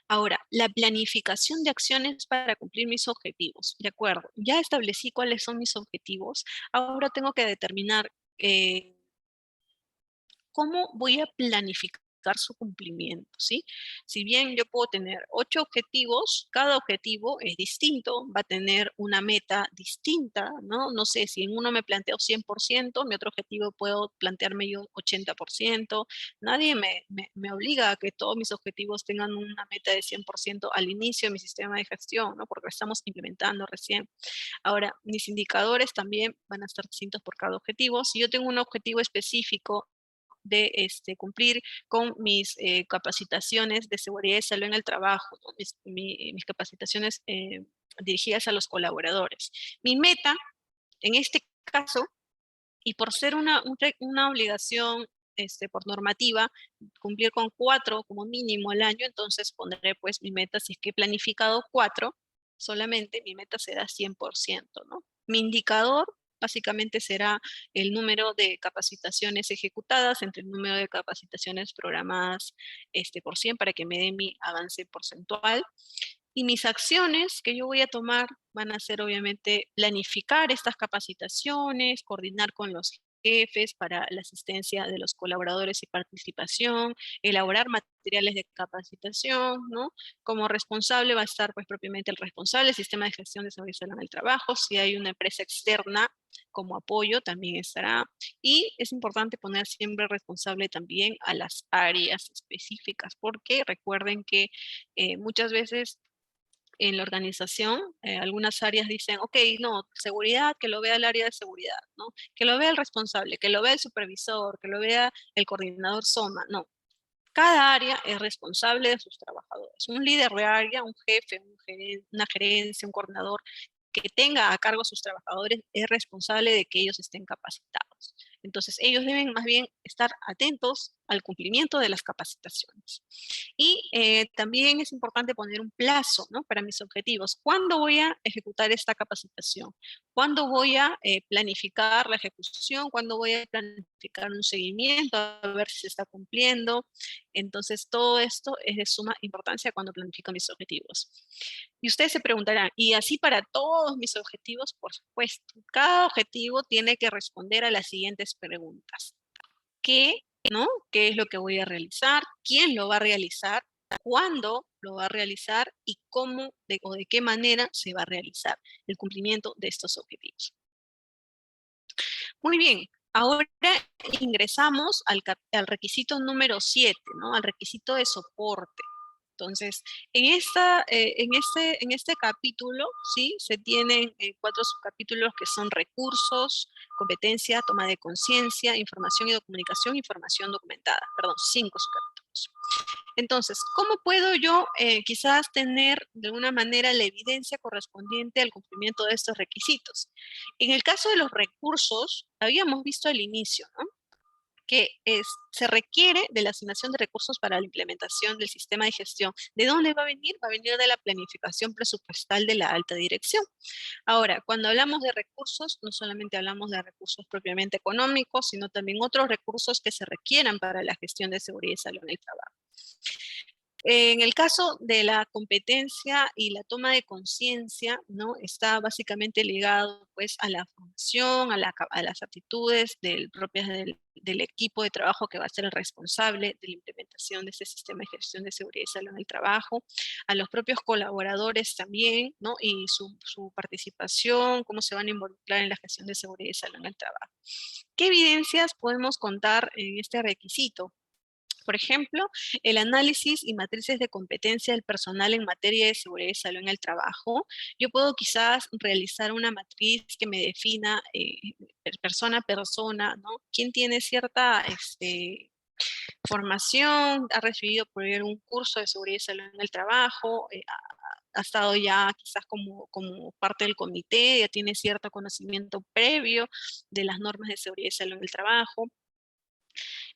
Ahora, la planificación de acciones para cumplir mis objetivos. De acuerdo, ya establecí cuáles son mis objetivos. Ahora tengo que determinar cómo voy a planificar su cumplimiento, ¿sí? Si bien yo puedo tener 8 objetivos, cada objetivo es distinto, va a tener una meta distinta, ¿no? No sé, si en uno me planteo 100%, mi otro objetivo puedo plantearme yo 80%. Nadie me obliga a que todos mis objetivos tengan una meta de 100% al inicio de mi sistema de gestión, ¿no? Porque lo estamos implementando recién. Ahora, mis indicadores también van a estar distintos por cada objetivo. Si yo tengo un objetivo específico de cumplir con mis capacitaciones de seguridad y salud en el trabajo, ¿no? Mis capacitaciones dirigidas a los colaboradores. Mi meta, en este caso, y por ser una obligación por normativa, cumplir con 4 como mínimo al año, entonces pondré pues mi meta, si es que he planificado 4, solamente mi meta será 100%, ¿no? Mi indicador básicamente será el número de capacitaciones ejecutadas entre el número de capacitaciones programadas por 100 para que me dé mi avance porcentual. Y mis acciones que yo voy a tomar van a ser obviamente planificar estas capacitaciones, coordinar con los jefes para la asistencia de los colaboradores y participación, elaborar materiales de capacitación, ¿no? Como responsable va a estar pues propiamente el responsable del sistema de gestión de seguridad y salud en el trabajo. Si hay una empresa externa como apoyo también estará. Y es importante poner siempre responsable también a las áreas específicas, porque recuerden que muchas veces en la organización, algunas áreas dicen, ok, no, seguridad, que lo vea el área de seguridad, ¿no? Que lo vea el responsable, que lo vea el supervisor, que lo vea el coordinador SOMA, no. Cada área es responsable de sus trabajadores. Un líder de área, un jefe, una gerencia, un coordinador que tenga a cargo a sus trabajadores es responsable de que ellos estén capacitados. Entonces, ellos deben más bien estar atentos al cumplimiento de las capacitaciones. Y también es importante poner un plazo, ¿no? Para mis objetivos. ¿Cuándo voy a ejecutar esta capacitación? ¿Cuándo voy a planificar la ejecución? ¿Cuándo voy a planificar un seguimiento a ver si se está cumpliendo? Entonces, todo esto es de suma importancia cuando planifico mis objetivos. Y ustedes se preguntarán, ¿y así para todos mis objetivos? Por supuesto, cada objetivo tiene que responder a las siguientes preguntas. ¿Qué, no? ¿Qué es lo que voy a realizar? ¿Quién lo va a realizar? ¿Cuándo lo va a realizar? ¿Y cómo o de qué manera se va a realizar el cumplimiento de estos objetivos? Muy bien, ahora ingresamos al requisito número 7, ¿no? Al requisito de soporte. Entonces, en este capítulo, ¿sí? Se tienen 4 subcapítulos que son recursos, competencia, toma de conciencia, información y comunicación, información documentada. Perdón, 5 subcapítulos. Entonces, ¿cómo puedo yo quizás tener de alguna manera la evidencia correspondiente al cumplimiento de estos requisitos? En el caso de los recursos, habíamos visto al inicio, ¿no? Que se requiere de la asignación de recursos para la implementación del sistema de gestión. ¿De dónde va a venir? Va a venir de la planificación presupuestal de la alta dirección. Ahora, cuando hablamos de recursos, no solamente hablamos de recursos propiamente económicos, sino también otros recursos que se requieran para la gestión de seguridad y salud en el trabajo. En el caso de la competencia y la toma de conciencia, ¿no? Está básicamente ligado pues a la formación, a las aptitudes propias del equipo de trabajo que va a ser el responsable de la implementación de este sistema de gestión de seguridad y salud en el trabajo, a los propios colaboradores también, ¿no? Y su participación, cómo se van a involucrar en la gestión de seguridad y salud en el trabajo. ¿Qué evidencias podemos contar en este requisito? Por ejemplo, el análisis y matrices de competencia del personal en materia de seguridad y salud en el trabajo. Yo puedo quizás realizar una matriz que me defina persona a persona, ¿no? ¿Quién tiene cierta formación, ha recibido por ahí un curso de seguridad y salud en el trabajo, ha estado ya quizás como parte del comité, ya tiene cierto conocimiento previo de las normas de seguridad y salud en el trabajo?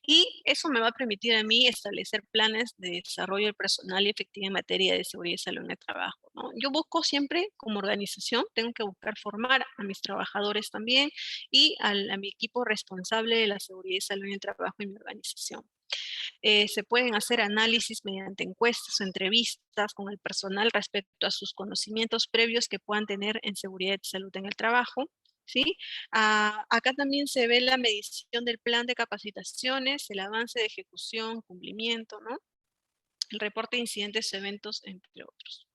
Y eso me va a permitir a mí establecer planes de desarrollo del personal y efectividad en materia de seguridad y salud en el trabajo, ¿no? Yo busco siempre, como organización, tengo que buscar formar a mis trabajadores también y a mi equipo responsable de la seguridad y salud en el trabajo en mi organización. Se pueden hacer análisis mediante encuestas o entrevistas con el personal respecto a sus conocimientos previos que puedan tener en seguridad y salud en el trabajo. ¿Sí? Acá también se ve la medición del plan de capacitaciones, el avance de ejecución, cumplimiento, ¿no? El reporte de incidentes, eventos, entre otros.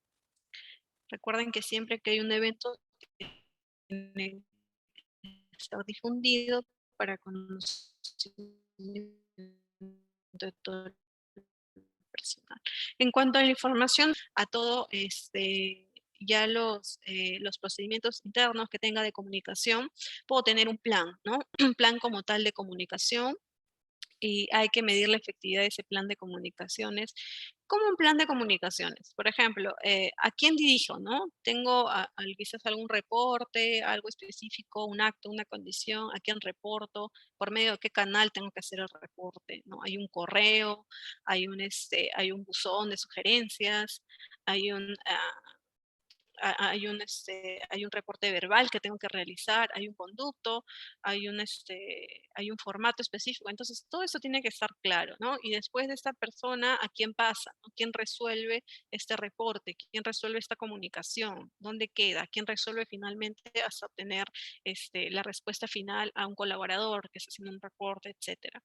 Recuerden que siempre que hay un evento, tiene que estar difundido para conocimiento de todo el personal. En cuanto a la información, a todo ya los procedimientos internos que tenga de comunicación, puedo tener un plan, ¿no? Un plan como tal de comunicación, y hay que medir la efectividad de ese plan de comunicaciones. Como un plan de comunicaciones, por ejemplo, ¿a quién dirijo, no? Tengo quizás algún reporte, algo específico, un acto, una condición, ¿a quién reporto? ¿Por medio de qué canal tengo que hacer el reporte? ¿No? Hay un correo, hay un buzón de sugerencias, hay hay un reporte verbal que tengo que realizar, hay un conducto, hay un formato específico. Entonces, todo eso tiene que estar claro, ¿no? Y después de esta persona, ¿a quién pasa? ¿No? ¿Quién resuelve este reporte? ¿Quién resuelve esta comunicación? ¿Dónde queda? ¿Quién resuelve finalmente hasta obtener la respuesta final a un colaborador que está haciendo un reporte, etcétera?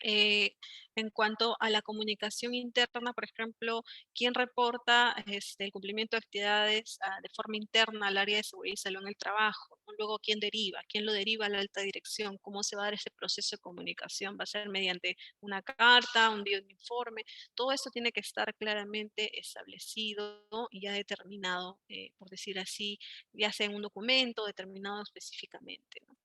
En cuanto a la comunicación interna, por ejemplo, ¿quién reporta el cumplimiento de actividades de forma interna al área de seguridad y salud en el trabajo? ¿No? Luego, ¿quién deriva? ¿Quién lo deriva a la alta dirección? ¿Cómo se va a dar ese proceso de comunicación? ¿Va a ser mediante una carta, un día de informe? Todo eso tiene que estar claramente establecido, ¿no? Y ya determinado, por decir así, ya sea en un documento determinado específicamente, ¿no?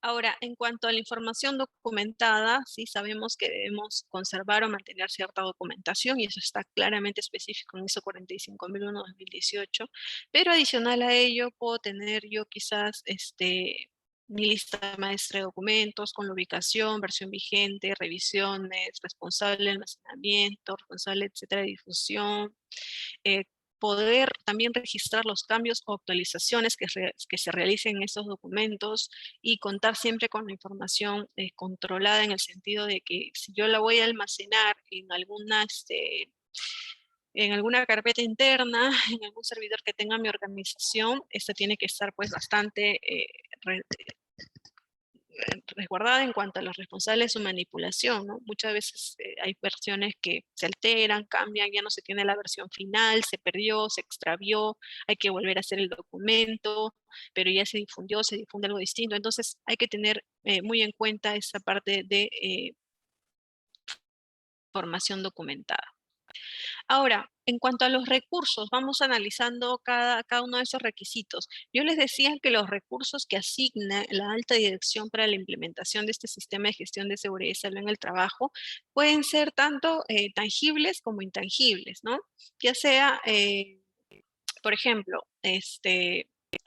Ahora, en cuanto a la información documentada, sí sabemos que debemos conservar o mantener cierta documentación y eso está claramente específico en ISO 45001-2018, pero adicional a ello puedo tener yo quizás mi lista maestra de documentos con la ubicación, versión vigente, revisiones, responsable de almacenamiento, responsable, etcétera, de difusión, eh, poder también registrar los cambios o actualizaciones que se realicen en estos documentos y contar siempre con la información controlada en el sentido de que si yo la voy a almacenar en alguna carpeta interna, en algún servidor que tenga mi organización, esta tiene que estar pues bastante resguardada en cuanto a los responsables de su manipulación, ¿no? Muchas veces hay versiones que se alteran, cambian, ya no se tiene la versión final, se perdió, se extravió, hay que volver a hacer el documento, pero ya se difundió, se difunde algo distinto. Entonces hay que tener muy en cuenta esa parte de formación documentada. Ahora, en cuanto a los recursos, vamos analizando cada uno de esos requisitos. Yo les decía que los recursos que asigna la alta dirección para la implementación de este sistema de gestión de seguridad y salud en el trabajo pueden ser tanto tangibles como intangibles, ¿no? Ya sea, por ejemplo,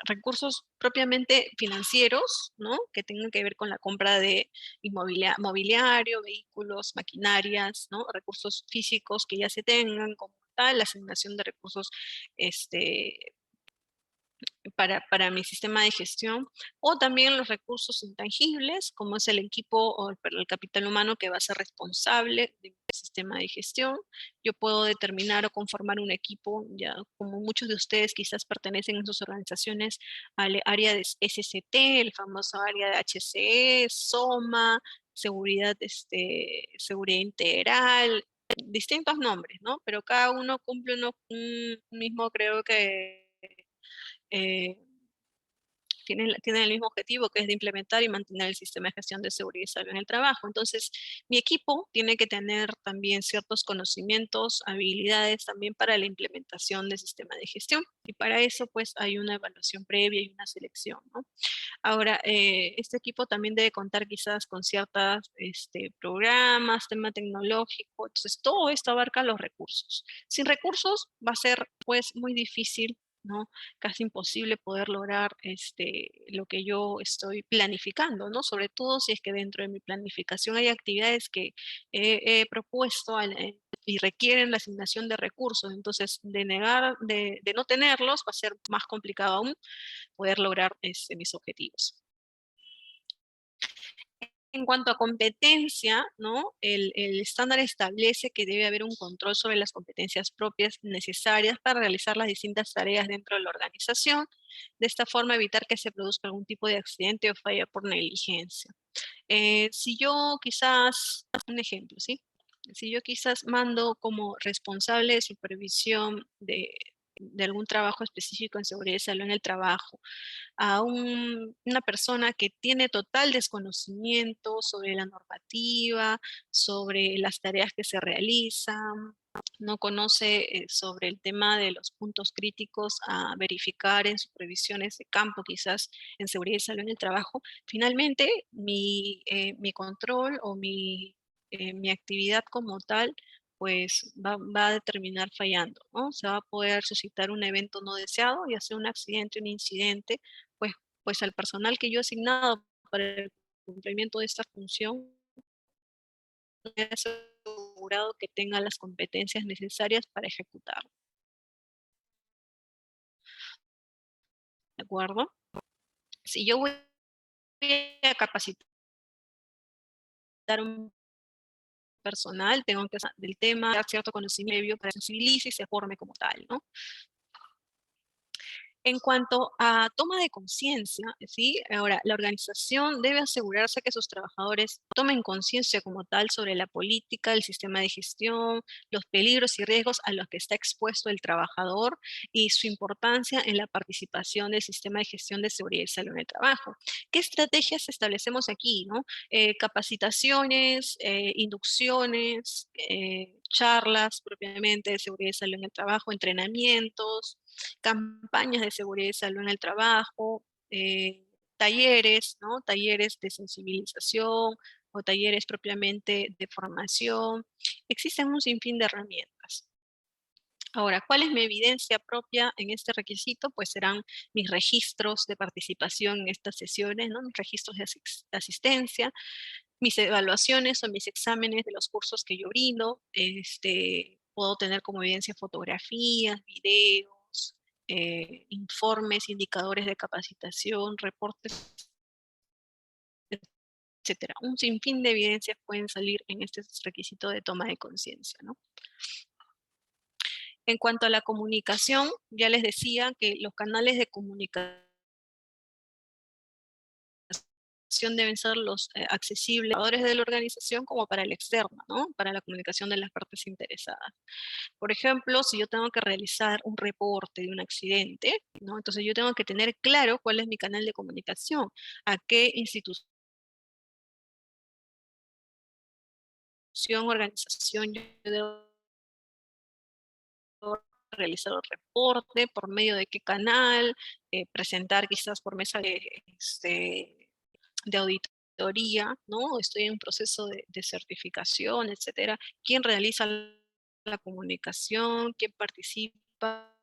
recursos propiamente financieros, ¿no? Que tengan que ver con la compra de mobiliario, vehículos, maquinarias, ¿no? Recursos físicos que ya se tengan como tal, la asignación de recursos para mi sistema de gestión, o también los recursos intangibles, como es el equipo o el capital humano que va a ser responsable del sistema de gestión. Yo puedo determinar o conformar un equipo, ya como muchos de ustedes quizás pertenecen en sus organizaciones al área de SCT, el famoso área de HCE, SOMA, seguridad, seguridad integral, distintos nombres, ¿no? Pero cada uno cumple un mismo, creo que, eh, tienen el mismo objetivo, que es de implementar y mantener el sistema de gestión de seguridad y salud en el trabajo. Entonces, mi equipo tiene que tener también ciertos conocimientos, habilidades también para la implementación del sistema de gestión. Y para eso, pues, hay una evaluación previa y una selección, ¿no? Ahora, este equipo también debe contar quizás con ciertos programas, tema tecnológico, entonces todo esto abarca los recursos. Sin recursos va a ser pues muy difícil, ¿no? Casi imposible poder lograr lo que yo estoy planificando, ¿no? Sobre todo si es que dentro de mi planificación hay actividades que he propuesto y requieren la asignación de recursos, entonces de no tenerlos va a ser más complicado aún poder lograr mis objetivos. En cuanto a competencia, ¿no? El estándar establece que debe haber un control sobre las competencias propias necesarias para realizar las distintas tareas dentro de la organización. De esta forma, evitar que se produzca algún tipo de accidente o falla por negligencia. Si yo quizás, un ejemplo, ¿sí? Si yo quizás mando como responsable de supervisión de algún trabajo específico en seguridad y salud en el trabajo, a una persona que tiene total desconocimiento sobre la normativa, sobre las tareas que se realizan, no conoce sobre el tema de los puntos críticos a verificar en supervisiones de campo, quizás en seguridad y salud en el trabajo, finalmente mi control o mi actividad como tal pues va a terminar fallando, ¿no? Se va a poder suscitar un evento no deseado, ya sea un accidente, un incidente, pues al personal que yo he asignado para el cumplimiento de esta función, he asegurado que tenga las competencias necesarias para ejecutarlo. ¿De acuerdo? Si yo voy a capacitar un personal, tengo que saber del tema, dar cierto conocimiento previo para que se sensibilice y se forme como tal, ¿no? En cuanto a toma de conciencia, ¿sí? Ahora, la organización debe asegurarse que sus trabajadores tomen conciencia como tal sobre la política, el sistema de gestión, los peligros y riesgos a los que está expuesto el trabajador y su importancia en la participación del sistema de gestión de seguridad y salud en el trabajo. ¿Qué estrategias establecemos aquí, no? Capacitaciones, inducciones, charlas propiamente de seguridad y salud en el trabajo, entrenamientos, campañas de seguridad y salud en el trabajo, talleres, ¿no? Talleres de sensibilización o talleres propiamente de formación. Existen un sinfín de herramientas. Ahora, ¿cuál es mi evidencia propia en este requisito? Pues serán mis registros de participación en estas sesiones, ¿no? Mis registros de asistencia, mis evaluaciones o mis exámenes de los cursos que yo brindo. Puedo tener como evidencia fotografías, videos, informes, indicadores de capacitación, reportes, etcétera. Un sinfín de evidencias pueden salir en este requisito de toma de conciencia, ¿no? En cuanto a la comunicación, ya les decía que los canales de comunicación deben ser los accesibles para los de la organización como para el externo, ¿no? Para la comunicación de las partes interesadas. Por ejemplo, si yo tengo que realizar un reporte de un accidente, ¿no? Entonces yo tengo que tener claro cuál es mi canal de comunicación, a qué institución, organización yo debo realizar el reporte, por medio de qué canal, presentar quizás por mesa de auditoría, ¿no? Estoy en un proceso de certificación, etcétera. ¿Quién realiza la comunicación? ¿Quién participa?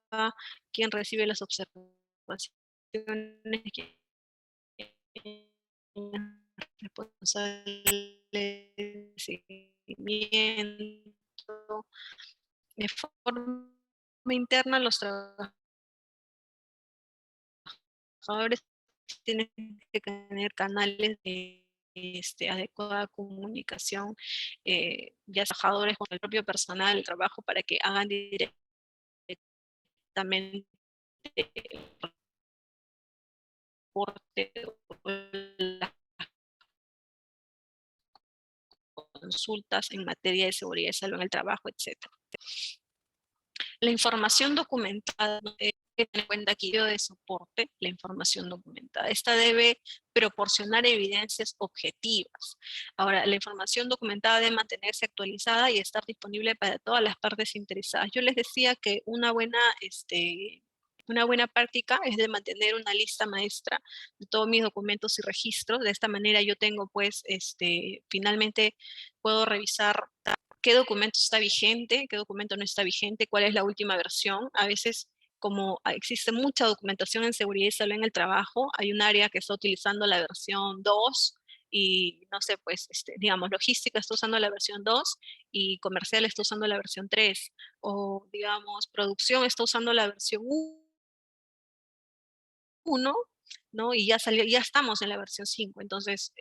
¿Quién recibe las observaciones? ¿Quién es responsable de seguimiento? De forma interna, los trabajadores tienen que tener canales de adecuada comunicación, ya sea trabajadores con el propio personal del trabajo para que hagan directamente el reporte o las consultas en materia de seguridad y salud en el trabajo, etc. La información documentada tener en cuenta aquí de soporte la información documentada. Esta debe proporcionar evidencias objetivas. Ahora, la información documentada debe mantenerse actualizada y estar disponible para todas las partes interesadas. Yo les decía que una buena práctica es de mantener una lista maestra de todos mis documentos y registros. De esta manera yo tengo, pues, finalmente puedo revisar qué documento está vigente, qué documento no está vigente, cuál es la última versión. A veces, como existe mucha documentación en seguridad y salud en el trabajo, hay un área que está utilizando la versión 2 y no sé, pues, digamos, logística está usando la versión 2 y comercial está usando la versión 3, o digamos, producción está usando la versión 1, ¿no? Y ya salió, ya estamos en la versión 5. Entonces,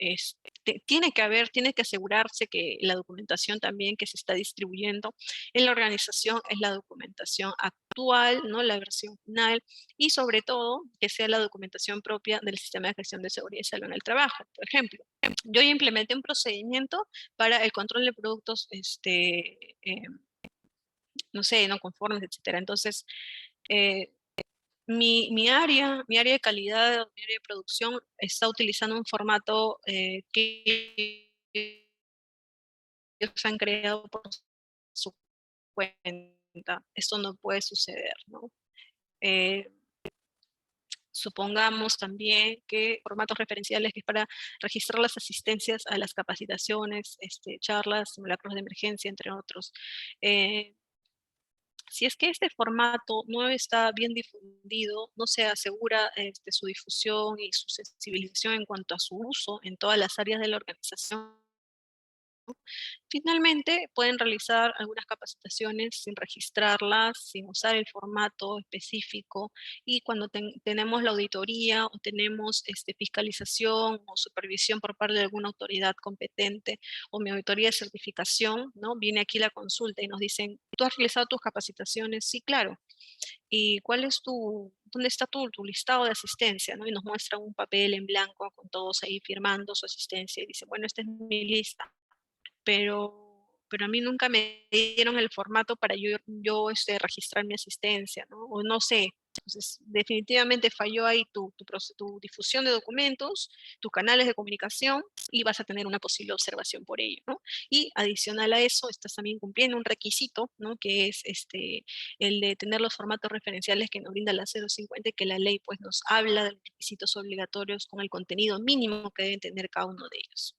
tiene que asegurarse que la documentación también que se está distribuyendo en la organización es la documentación actual, ¿no? La versión final, y sobre todo que sea la documentación propia del sistema de gestión de seguridad y salud en el trabajo. Por ejemplo, yo ya implementé un procedimiento para el control de productos, no sé, no conformes, etcétera. Entonces, eh, mi área de calidad, mi área de producción está utilizando un formato que ellos han creado por su cuenta. Esto no puede suceder, ¿no? Eh, Supongamos también que formatos referenciales que es para registrar las asistencias a las capacitaciones, charlas, simulacros de emergencia, entre otros. Eh, Si es que este formato no está bien difundido, no se asegura su difusión y su sensibilización en cuanto a su uso en todas las áreas de la organización, finalmente pueden realizar algunas capacitaciones sin registrarlas, sin usar el formato específico, y cuando tenemos la auditoría o tenemos fiscalización o supervisión por parte de alguna autoridad competente o mi auditoría de certificación, ¿no? Viene aquí la consulta y nos dicen, ¿tú has realizado tus capacitaciones? Sí, claro. ¿Y dónde está tu listado de asistencia? ¿No? Y nos muestra un papel en blanco con todos ahí firmando su asistencia y dice, bueno, esta es mi lista, pero a mí nunca me dieron el formato para yo registrar mi asistencia, ¿no? O no sé. Entonces, definitivamente falló ahí tu difusión de documentos, tus canales de comunicación, y vas a tener una posible observación por ello, ¿no? Y adicional a eso, estás también cumpliendo un requisito, ¿no? Que es el de tener los formatos referenciales que nos brinda la 050, que la ley pues nos habla de los requisitos obligatorios con el contenido mínimo que deben tener cada uno de ellos.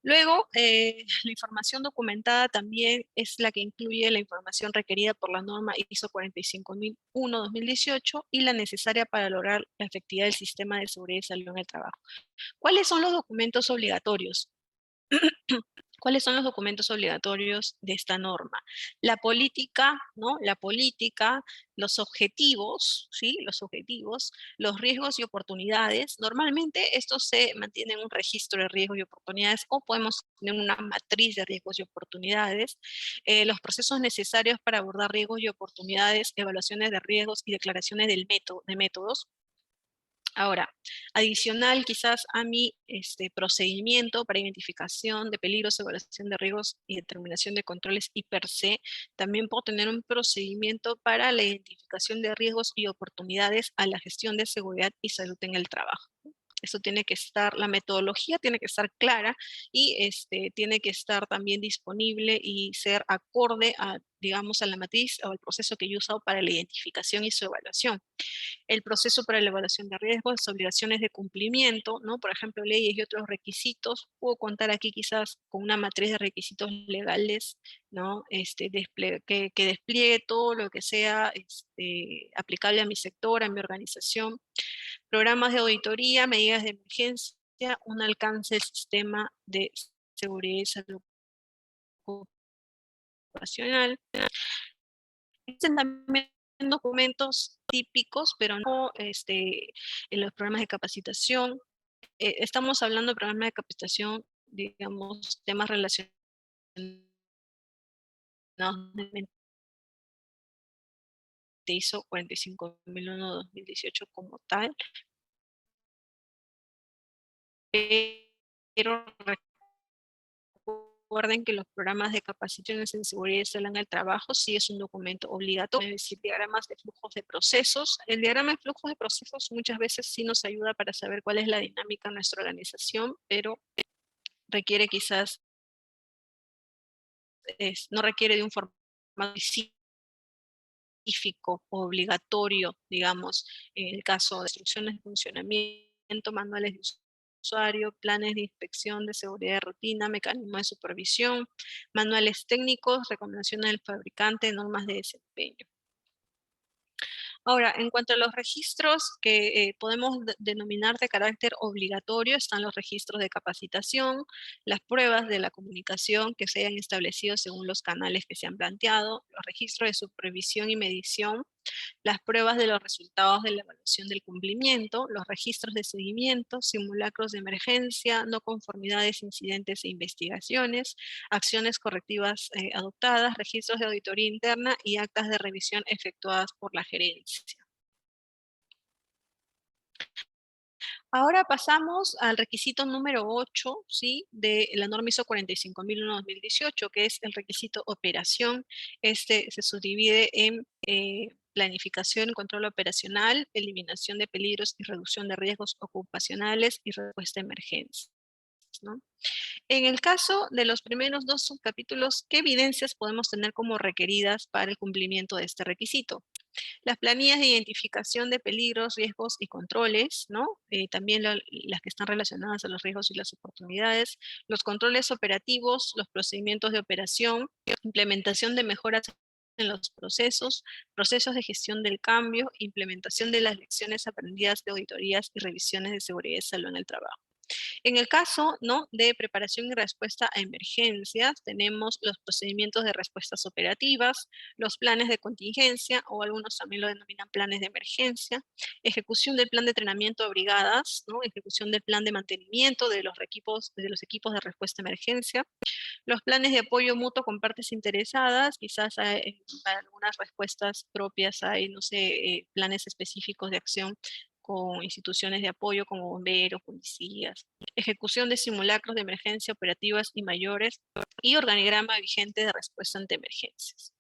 Luego, la información documentada también es la que incluye la información requerida por la norma ISO 45001-2018 y la necesaria para lograr la efectividad del sistema de seguridad y salud en el trabajo. ¿Cuáles son los documentos obligatorios? ¿Cuáles son los documentos obligatorios de esta norma? La política, ¿no? La política, los objetivos, ¿sí? Los objetivos, los riesgos y oportunidades. Normalmente estos se mantienen en un registro de riesgos y oportunidades, o podemos tener una matriz de riesgos y oportunidades. Los procesos necesarios para abordar riesgos y oportunidades, evaluaciones de riesgos y declaraciones de métodos. Ahora, adicional quizás a mi procedimiento para identificación de peligros, evaluación de riesgos y determinación de controles y per se, también puedo tener un procedimiento para la identificación de riesgos y oportunidades a la gestión de seguridad y salud en el trabajo. Eso tiene que estar, la metodología tiene que estar clara y tiene que estar también disponible y ser acorde a, digamos, a la matriz o al proceso que yo he usado para la identificación y su evaluación. El proceso para la evaluación de riesgos, obligaciones de cumplimiento, ¿no? Por ejemplo, leyes y otros requisitos. Puedo contar aquí quizás con una matriz de requisitos legales, ¿no? Que despliegue todo lo que sea aplicable a mi sector, a mi organización. Programas de auditoría, medidas de emergencia, un alcance del sistema de seguridad y salud ocupacional. Existen también documentos típicos, pero no en los programas de capacitación. Estamos hablando de programas de capacitación, digamos, temas relacionados de ISO 45001-2018 como tal, pero recuerden que los programas de capacitaciones en seguridad y salud en el trabajo sí es un documento obligatorio, es decir, diagramas de flujos de procesos. El diagrama de flujos de procesos muchas veces sí nos ayuda para saber cuál es la dinámica en nuestra organización, pero requiere quizás, no requiere de un formato específico o obligatorio, digamos, en el caso de instrucciones de funcionamiento, manuales de usuario, planes de inspección de seguridad de rutina, mecanismos de supervisión, manuales técnicos, recomendaciones del fabricante, normas de desempeño. Ahora, en cuanto a los registros que podemos denominar de carácter obligatorio, están los registros de capacitación, las pruebas de la comunicación que se hayan establecido según los canales que se han planteado, los registros de supervisión y medición, las pruebas de los resultados de la evaluación del cumplimiento, los registros de seguimiento, simulacros de emergencia, no conformidades, incidentes e investigaciones, acciones correctivas adoptadas, registros de auditoría interna y actas de revisión efectuadas por la gerencia. Ahora pasamos al requisito número 8, ¿sí? De la norma ISO 45001-2018, que es el requisito operación. Este se subdivide en planificación y control operacional, eliminación de peligros y reducción de riesgos ocupacionales y respuesta a emergencias, ¿no? En el caso de los primeros dos subcapítulos, ¿qué evidencias podemos tener como requeridas para el cumplimiento de este requisito? Las planillas de identificación de peligros, riesgos y controles, ¿no? También las que están relacionadas a los riesgos y las oportunidades, los controles operativos, los procedimientos de operación, implementación de mejoras en los procesos, procesos de gestión del cambio, implementación de las lecciones aprendidas de auditorías y revisiones de seguridad y salud en el trabajo. En el caso, ¿no?, de preparación y respuesta a emergencias, tenemos los procedimientos de respuestas operativas, los planes de contingencia, o algunos también lo denominan planes de emergencia, ejecución del plan de entrenamiento de brigadas, ¿no?, ejecución del plan de mantenimiento de los equipos de respuesta a emergencia, los planes de apoyo mutuo con partes interesadas, quizás para algunas respuestas propias hay, no sé, planes específicos de acción con instituciones de apoyo como bomberos, policías, ejecución de simulacros de emergencia operativas y mayores, y organigrama vigente de respuesta ante emergencias.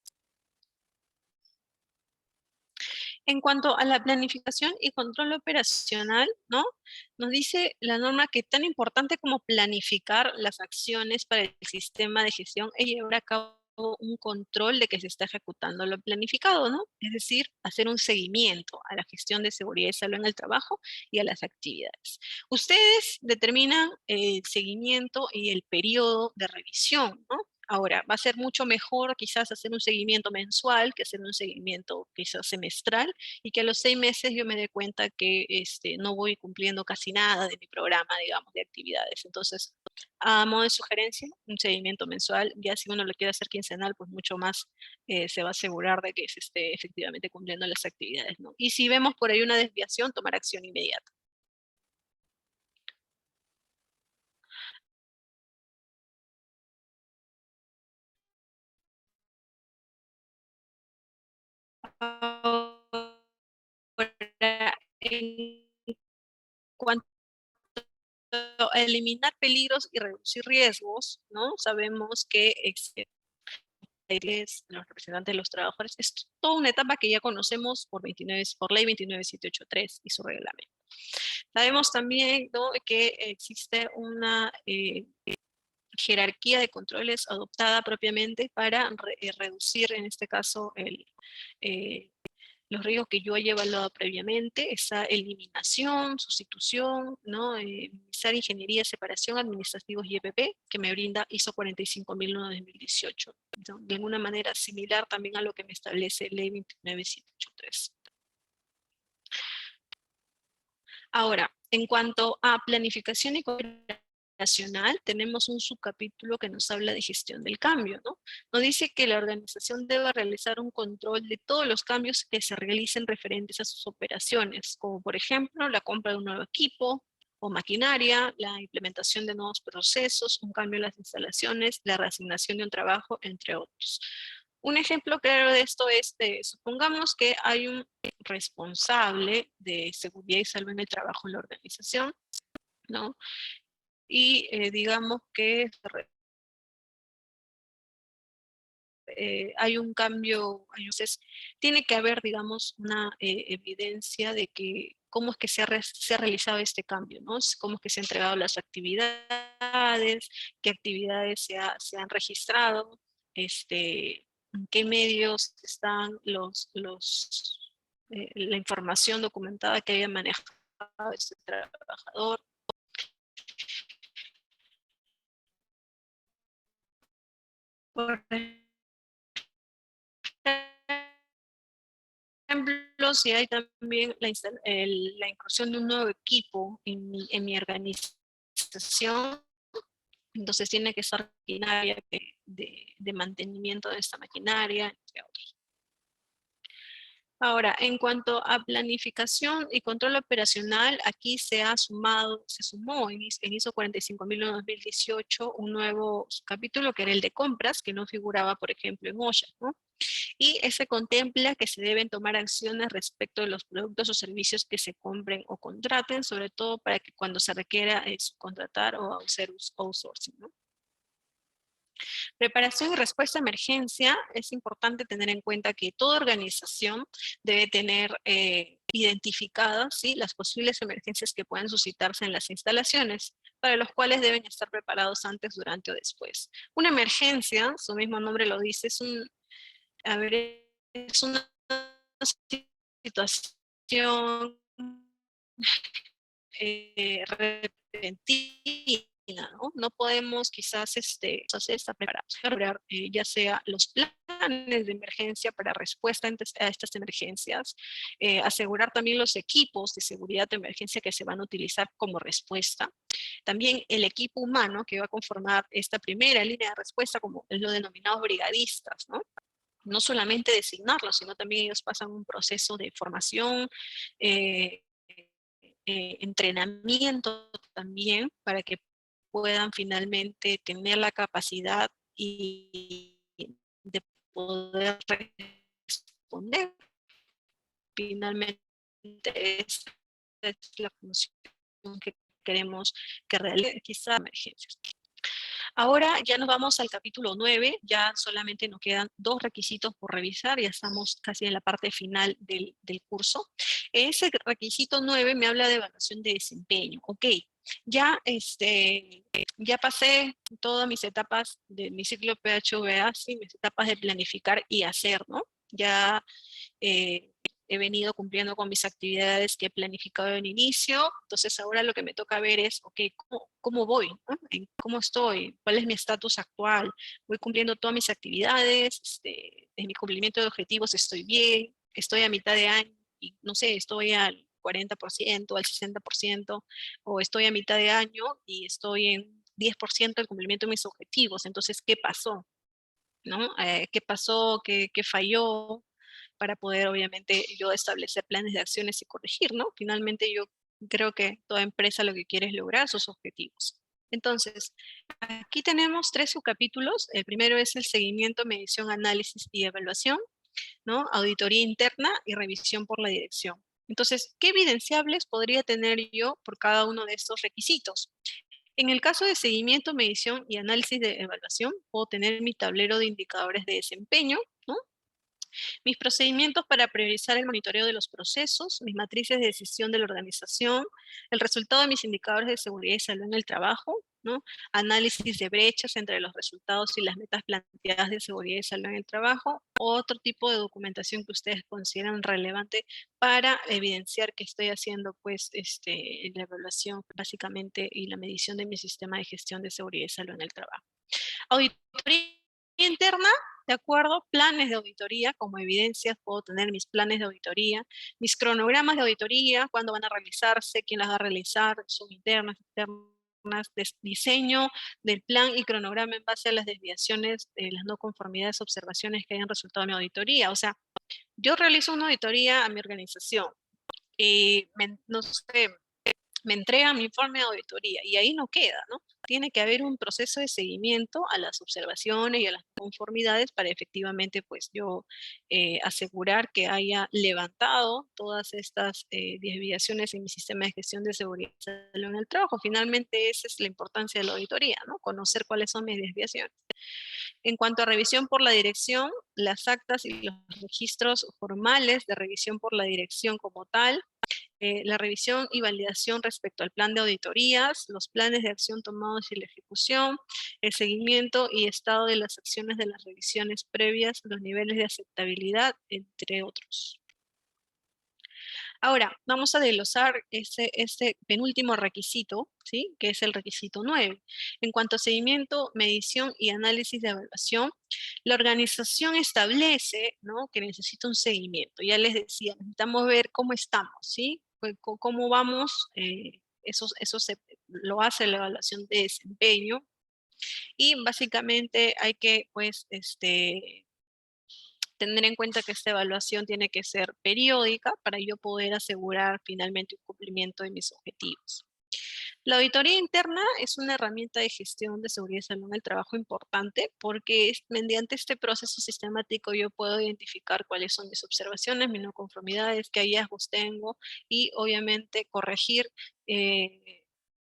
En cuanto a la planificación y control operacional, ¿no?, nos dice la norma que tan importante como planificar las acciones para el sistema de gestión es llevar a cabo un control de que se está ejecutando lo planificado, ¿no? Es decir, hacer un seguimiento a la gestión de seguridad y salud en el trabajo y a las actividades. Ustedes determinan el seguimiento y el periodo de revisión, ¿no? Ahora, va a ser mucho mejor quizás hacer un seguimiento mensual que hacer un seguimiento quizás semestral, y que a los 6 meses yo me dé cuenta que no voy cumpliendo casi nada de mi programa, digamos, de actividades. Entonces, a modo de sugerencia, un seguimiento mensual. Ya si uno lo quiere hacer quincenal, pues mucho más se va a asegurar de que se esté efectivamente cumpliendo las actividades, ¿no? Y si vemos por ahí una desviación, tomar acción inmediata. Ahora, en cuanto a eliminar peligros y reducir riesgos, ¿no? Sabemos que los representantes de los trabajadores es toda una etapa que ya conocemos por ley 29783 y su reglamento. Sabemos también, ¿no?, que existe una jerarquía de controles adoptada propiamente para reducir, en este caso, los riesgos que yo haya evaluado previamente, esa eliminación, sustitución, ¿no?, minimizar ingeniería, separación, administrativos y EPP, que me brinda ISO 45001-2018. ¿No? De alguna manera similar también a lo que me establece ley 29783. Ahora, en cuanto a planificación y operacional, tenemos un subcapítulo que nos habla de gestión del cambio, ¿no? Nos dice que la organización debe realizar un control de todos los cambios que se realicen referentes a sus operaciones, como por ejemplo la compra de un nuevo equipo o maquinaria, la implementación de nuevos procesos, un cambio en las instalaciones, la reasignación de un trabajo, entre otros. Un ejemplo claro de esto es, supongamos que hay un responsable de seguridad y salud en el trabajo en la organización, ¿no? Y digamos que hay un cambio, entonces tiene que haber, digamos, una evidencia de que cómo es que se ha realizado este cambio, ¿no? Cómo es que se han entregado las actividades, qué actividades se han registrado, en qué medios están la información documentada que haya manejado este trabajador. Por ejemplo, si hay también la inclusión de un nuevo equipo en mi organización, entonces tiene que estar maquinaria de mantenimiento de esta maquinaria, entre otros. Ahora, en cuanto a planificación y control operacional, aquí se sumó en ISO 45001-2018 un nuevo capítulo que era el de compras, que no figuraba, por ejemplo, en OSHA, ¿no? Y ese contempla que se deben tomar acciones respecto de los productos o servicios que se compren o contraten, sobre todo para que cuando se requiera contratar o hacer outsourcing, ¿no? Preparación y respuesta a emergencia, es importante tener en cuenta que toda organización debe tener identificadas, ¿sí?, las posibles emergencias que puedan suscitarse en las instalaciones, para los cuales deben estar preparados antes, durante o después. Una emergencia, su mismo nombre lo dice, es una situación repentina, ¿no? No podemos quizás estar preparados para ya sea los planes de emergencia para respuesta a estas emergencias, asegurar también los equipos de seguridad de emergencia que se van a utilizar como respuesta. También el equipo humano que va a conformar esta primera línea de respuesta, como es lo denominados brigadistas, ¿no? No solamente designarlos, sino también ellos pasan un proceso de formación, entrenamiento también, para que puedan finalmente tener la capacidad de poder responder. Finalmente, esta es la función que queremos que realice quizá emergencias. Ahora ya nos vamos al capítulo 9, ya solamente nos quedan 2 requisitos por revisar, ya estamos casi en la parte final del curso. Ese requisito 9 me habla de evaluación de desempeño. Ok, ya, ya pasé todas mis etapas de mi ciclo PHVA, ¿sí?, mis etapas de planificar y hacer, ¿no? Ya he venido cumpliendo con mis actividades que he planificado en inicio, entonces ahora lo que me toca ver es, ok, ¿cómo voy? ¿No? ¿Cómo estoy? ¿Cuál es mi estatus actual? ¿Voy cumpliendo todas mis actividades? ¿En mi cumplimiento de objetivos estoy bien? ¿Estoy a mitad de año? Y no sé, estoy al 40%, al 60%, o estoy a mitad de año y estoy en 10% del cumplimiento de mis objetivos. Entonces, ¿qué pasó? ¿No? ¿Qué pasó? ¿Qué falló? Para poder, obviamente, yo establecer planes de acciones y corregir, ¿no? Finalmente, yo creo que toda empresa lo que quiere es lograr sus objetivos. Entonces, aquí tenemos 3 subcapítulos. El primero es el seguimiento, medición, análisis y evaluación, ¿no? Auditoría interna y revisión por la dirección. Entonces, ¿qué evidenciables podría tener yo por cada uno de estos requisitos? En el caso de seguimiento, medición y análisis de evaluación, puedo tener mi tablero de indicadores de desempeño, ¿no? Mis procedimientos para priorizar el monitoreo de los procesos, mis matrices de decisión de la organización, el resultado de mis indicadores de seguridad y salud en el trabajo, ¿no? Análisis de brechas entre los resultados y las metas planteadas de seguridad y salud en el trabajo, otro tipo de documentación que ustedes consideran relevante para evidenciar que estoy haciendo, pues, la evaluación básicamente y la medición de mi sistema de gestión de seguridad y salud en el trabajo. Auditoría interna, de acuerdo, planes de auditoría, como evidencias puedo tener mis planes de auditoría, mis cronogramas de auditoría, cuándo van a realizarse, quién las va a realizar, son internas, externas, diseño del plan y cronograma en base a las desviaciones, las no conformidades, observaciones que hayan resultado de mi auditoría. O sea, yo realizo una auditoría a mi organización y no sé, me entregan mi informe de auditoría y ahí no queda, ¿no? Tiene que haber un proceso de seguimiento a las observaciones y a las conformidades para efectivamente, pues, yo asegurar que haya levantado todas estas desviaciones en mi sistema de gestión de seguridad y salud en el trabajo. Finalmente, esa es la importancia de la auditoría, ¿no? Conocer cuáles son mis desviaciones. En cuanto a revisión por la dirección, las actas y los registros formales de revisión por la dirección como tal, la revisión y validación respecto al plan de auditorías, los planes de acción tomados y la ejecución, el seguimiento y estado de las acciones de las revisiones previas, los niveles de aceptabilidad, entre otros. Ahora, vamos a desglosar este penúltimo requisito, ¿sí? Que es el requisito 9. En cuanto a seguimiento, medición y análisis de evaluación, la organización establece, ¿no?, que necesita un seguimiento. Ya les decía, necesitamos ver cómo estamos, ¿sí? Pues, cómo vamos, eso lo hace la evaluación de desempeño. Y básicamente hay que, pues, tener en cuenta que esta evaluación tiene que ser periódica para yo poder asegurar finalmente un cumplimiento de mis objetivos. La auditoría interna es una herramienta de gestión de seguridad y salud en el trabajo importante porque mediante este proceso sistemático yo puedo identificar cuáles son mis observaciones, mis no conformidades, qué hallazgos tengo y obviamente corregir,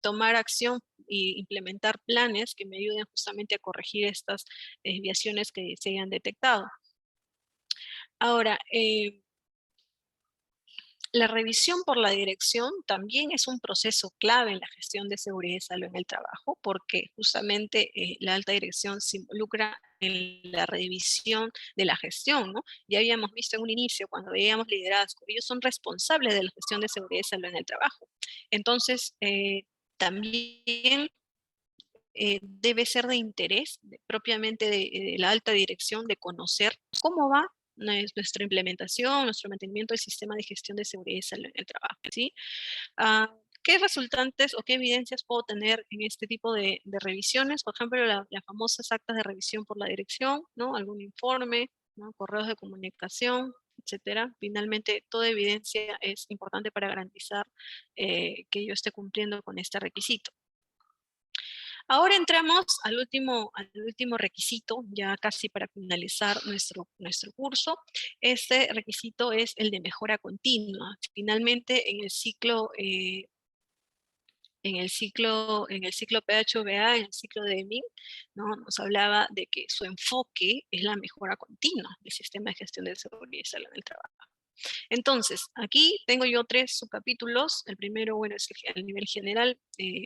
tomar acción e implementar planes que me ayuden justamente a corregir estas desviaciones que se hayan detectado. Ahora, la revisión por la dirección también es un proceso clave en la gestión de seguridad y salud en el trabajo, porque justamente la alta dirección se involucra en la revisión de la gestión, ¿no? Ya habíamos visto en un inicio, cuando veíamos liderazgo, ellos son responsables de la gestión de seguridad y salud en el trabajo. Entonces, también debe ser de interés propiamente de la alta dirección de conocer cómo va nuestra implementación, nuestro mantenimiento del sistema de gestión de seguridad y salud en el trabajo, ¿sí? ¿Qué resultantes o qué evidencias puedo tener en este tipo de revisiones? Por ejemplo, las famosas actas de revisión por la dirección, ¿no? Algún informe, ¿no? Correos de comunicación, etcétera. Finalmente, toda evidencia es importante para garantizar que yo esté cumpliendo con este requisito. Ahora entramos al último requisito, ya casi para finalizar nuestro curso. Este requisito es el de mejora continua. Finalmente, en el ciclo PHVA, en el ciclo de Deming, ¿no?, nos hablaba de que su enfoque es la mejora continua del sistema de gestión de seguridad y salud en el trabajo. Entonces, aquí tengo yo 3 subcapítulos. El primero, bueno, es a nivel general,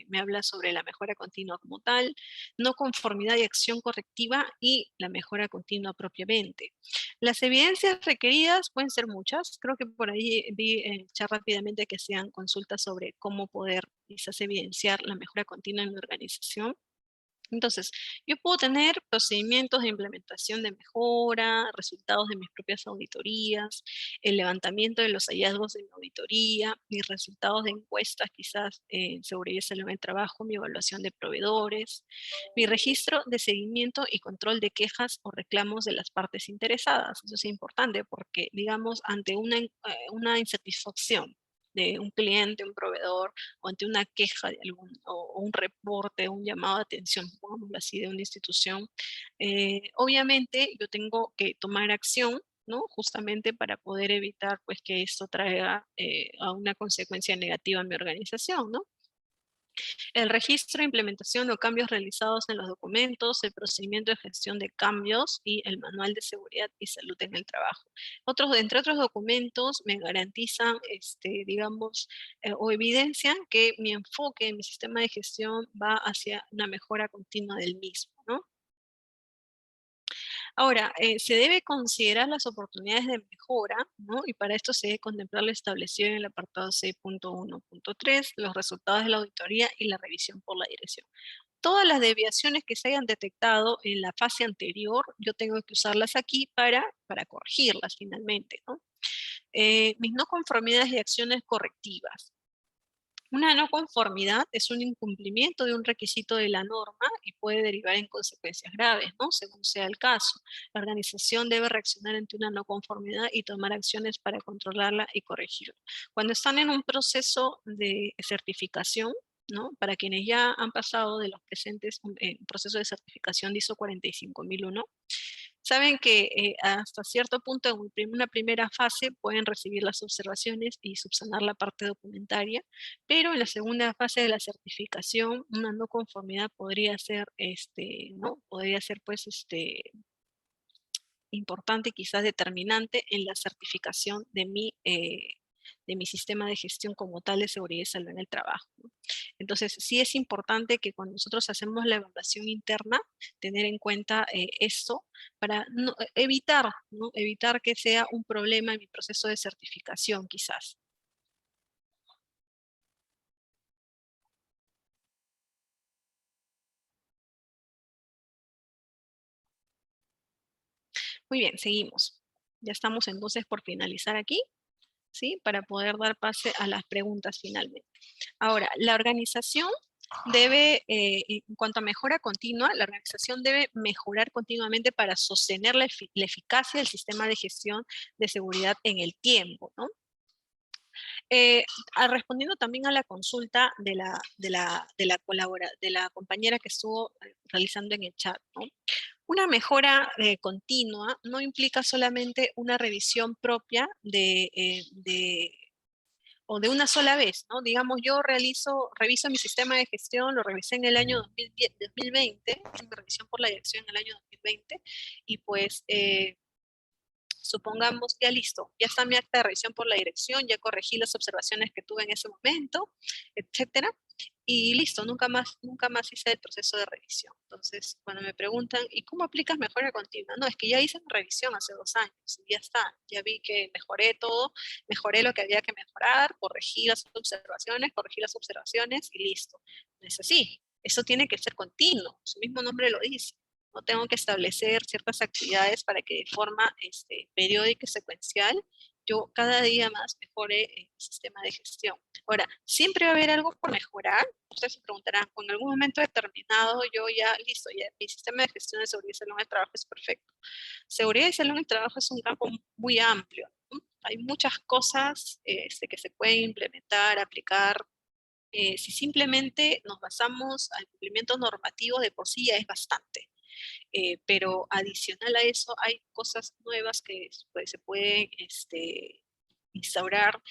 me habla sobre la mejora continua como tal, no conformidad y acción correctiva y la mejora continua propiamente. Las evidencias requeridas pueden ser muchas. Creo que por ahí vi echar rápidamente que sean consultas sobre cómo poder quizás evidenciar la mejora continua en mi organización. Entonces, yo puedo tener procedimientos de implementación de mejora, resultados de mis propias auditorías, el levantamiento de los hallazgos de mi auditoría, mis resultados de encuestas quizás en seguridad y salud en el trabajo, mi evaluación de proveedores, mi registro de seguimiento y control de quejas o reclamos de las partes interesadas. Eso es importante porque, digamos, ante una insatisfacción de un cliente, un proveedor, o ante una queja de o un reporte, un llamado de atención, pongámoslo así, de una institución, obviamente yo tengo que tomar acción, ¿no?, justamente para poder evitar, pues, que esto traiga a una consecuencia negativa a mi organización, ¿no? El registro de implementación o cambios realizados en los documentos, el procedimiento de gestión de cambios y el manual de seguridad y salud en el trabajo. Entre otros documentos me garantizan, digamos, o evidencian que mi enfoque en mi sistema de gestión va hacia una mejora continua del mismo, ¿no? Ahora, se debe considerar las oportunidades de mejora, ¿no? Y para esto se debe contemplar lo establecido en el apartado 6.1.3, los resultados de la auditoría y la revisión por la dirección. Todas las desviaciones que se hayan detectado en la fase anterior, yo tengo que usarlas aquí para corregirlas finalmente, ¿no? Mis no conformidades y acciones correctivas. Una no conformidad es un incumplimiento de un requisito de la norma y puede derivar en consecuencias graves, ¿no? Según sea el caso. La organización debe reaccionar ante una no conformidad y tomar acciones para controlarla y corregirla. Cuando están en un proceso de certificación, ¿no? Para quienes ya han pasado de los presentes, un proceso de certificación de ISO 45001, saben que hasta cierto punto, en una primera fase, pueden recibir las observaciones y subsanar la parte documentaria, pero en la segunda fase de la certificación, una no conformidad podría ser, ¿no? Podría ser, pues, importante, quizás determinante en la certificación de mi sistema de gestión como tal de seguridad y salud en el trabajo, ¿no? Entonces, sí es importante que cuando nosotros hacemos la evaluación interna, tener en cuenta esto para evitar, ¿no? Evitar que sea un problema en mi proceso de certificación, quizás. Muy bien, seguimos. Ya estamos entonces por finalizar aquí, ¿sí? Para poder dar pase a las preguntas finalmente. Ahora, la organización debe, en cuanto a mejora continua, la organización debe mejorar continuamente para sostener la eficacia del sistema de gestión de seguridad en el tiempo, ¿no? Respondiendo también a la consulta de la compañera que estuvo realizando en el chat, ¿no? Una mejora continua no implica solamente una revisión propia o de una sola vez, ¿no? Digamos, yo reviso mi sistema de gestión, lo revisé en el año 2020, hice mi revisión por la dirección en el año 2020, y pues supongamos, ya listo, ya está mi acta de revisión por la dirección, ya corregí las observaciones que tuve en ese momento, etcétera, y listo, nunca más hice el proceso de revisión. Entonces, cuando me preguntan, ¿y cómo aplicas mejora continua? No, es que ya hice mi revisión hace 2 años, y ya está, ya vi que mejoré todo, mejoré lo que había que mejorar, corregí las observaciones y listo. No es así, eso tiene que ser continuo, su mismo nombre lo dice. No tengo que establecer ciertas actividades para que de forma periódica y secuencial yo cada día más mejore el sistema de gestión. Ahora, siempre va a haber algo por mejorar. Ustedes se preguntarán, ¿con algún momento determinado yo ya, listo, ya mi sistema de gestión de seguridad y salud en el trabajo es perfecto? Seguridad y salud en el trabajo es un campo muy amplio, ¿no? Hay muchas cosas que se pueden implementar, aplicar. Si simplemente nos basamos al cumplimiento normativo, de por sí ya es bastante. Pero adicional a eso hay cosas nuevas que pues, se pueden instaurar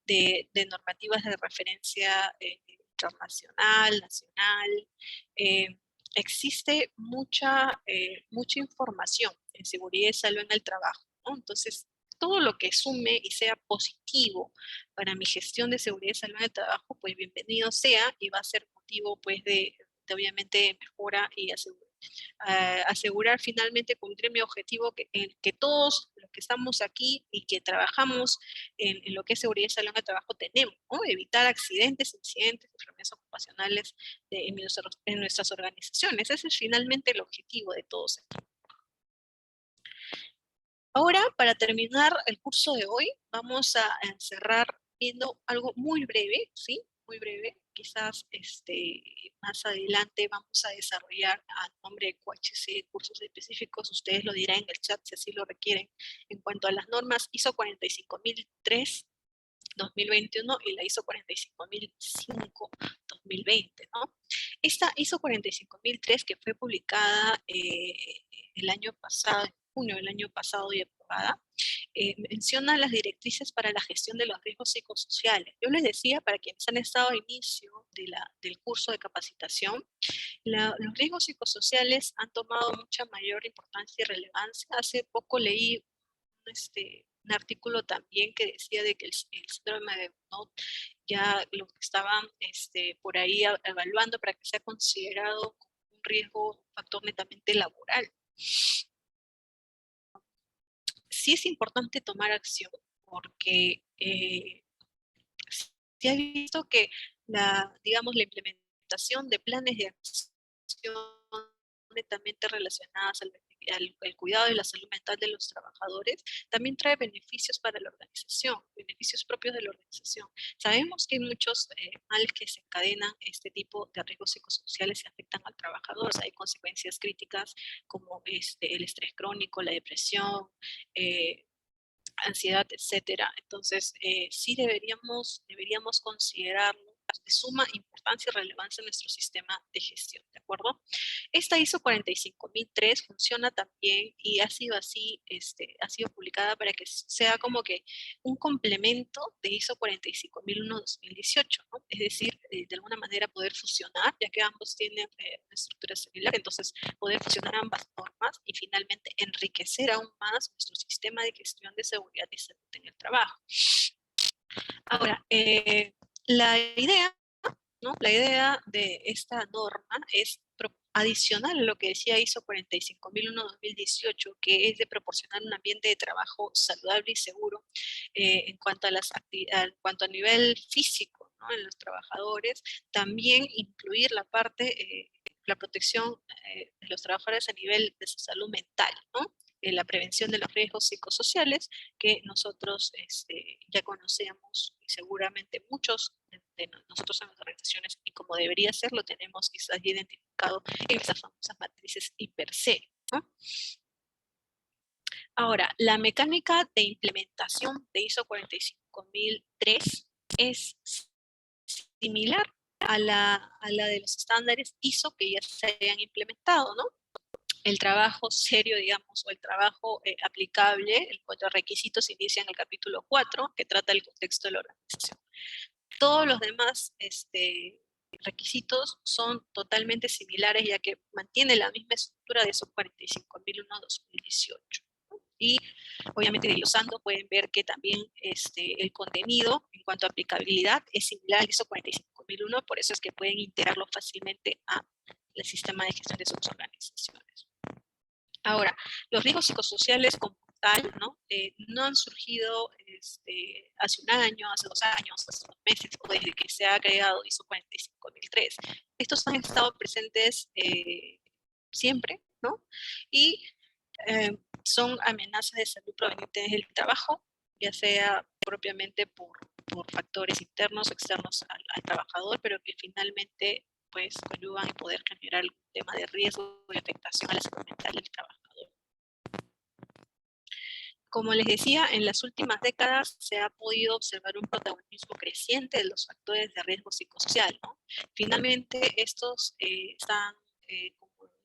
de normativas de referencia internacional, nacional. Eh, Existe mucha información en seguridad y salud en el trabajo, ¿no? Entonces, todo lo que sume y sea positivo para mi gestión de seguridad y salud en el trabajo, pues bienvenido sea y va a ser motivo pues de obviamente mejora y asegurar finalmente cumplir mi objetivo en que todos los que estamos aquí y que trabajamos en lo que es seguridad y salud en el trabajo tenemos, ¿no? Evitar accidentes, incidentes, enfermedades ocupacionales en nuestras organizaciones. Ese es finalmente el objetivo de todos. Ahora, para terminar el curso de hoy, vamos a cerrar viendo algo muy breve, ¿sí? Muy breve. Quizás más adelante vamos a desarrollar a nombre de QHC cursos específicos. Ustedes lo dirán en el chat si así lo requieren. En cuanto a las normas ISO 45003 2021 y la ISO 45005 2020, ¿no? Esta ISO 45003 que fue publicada el año pasado, en junio del año pasado y aprobada, menciona las directrices para la gestión de los riesgos psicosociales. Yo les decía, para quienes han estado a inicio del curso de capacitación, los riesgos psicosociales han tomado mucha mayor importancia y relevancia. Hace poco leí un artículo también que decía de que el síndrome de burnout ya lo estaban por ahí evaluando para que sea considerado como un riesgo, un factor netamente laboral. Sí es importante tomar acción porque se ha visto que digamos, la implementación de planes de acción netamente relacionadas al el cuidado de la salud mental de los trabajadores, también trae beneficios para la organización, beneficios propios de la organización. Sabemos que hay muchos males que desencadenan este tipo de riesgos psicosociales y afectan al trabajador. O sea, hay consecuencias críticas como el estrés crónico, la depresión, ansiedad, etcétera. Entonces, sí deberíamos considerarlo de suma importancia y relevancia en nuestro sistema de gestión, ¿de acuerdo? Esta ISO 45003 funciona también y ha sido así, ha sido publicada para que sea como que un complemento de ISO 45001-2018, ¿no? Es decir, de alguna manera poder fusionar, ya que ambos tienen una estructura similar, entonces poder fusionar ambas normas y finalmente enriquecer aún más nuestro sistema de gestión de seguridad y salud en el trabajo. Ahora, la idea, ¿no? La idea de esta norma es adicional a lo que decía ISO 45001-2018, que es de proporcionar un ambiente de trabajo saludable y seguro en cuanto a nivel físico, ¿no? En los trabajadores, también incluir la parte, la protección de los trabajadores a nivel de su salud mental, ¿no? La prevención de los riesgos psicosociales que nosotros ya conocemos y seguramente muchos de nosotros en las organizaciones, y como debería ser, lo tenemos quizás ya identificado en esas famosas matrices IPER-C, ¿no? Ahora, la mecánica de implementación de ISO 45003 es similar a la de los estándares ISO que ya se hayan implementado, ¿no? El trabajo serio, digamos, o el trabajo aplicable, el cuatro requisitos inicia en el capítulo 4, que trata el contexto de la organización. Todos los demás requisitos son totalmente similares, ya que mantiene la misma estructura de esos 45001-2018. Y obviamente desglosando pueden ver que también el contenido en cuanto a aplicabilidad es similar al ISO 45001, por eso es que pueden integrarlo fácilmente al sistema de gestión de sus organizaciones. Ahora, los riesgos psicosociales como tal, ¿no? No han surgido hace un año, hace 2 años, hace 2 meses, o desde que se ha creado ISO 45003. Estos han estado presentes siempre, ¿no? Y son amenazas de salud provenientes del trabajo, ya sea propiamente por factores internos o externos al trabajador, pero que finalmente pues ayudan a poder generar algún tema de riesgo y afectación a la salud mental del trabajador. Como les decía, en las últimas décadas se ha podido observar un protagonismo creciente de los factores de riesgo psicosocial, ¿no? Finalmente, estos están, como nos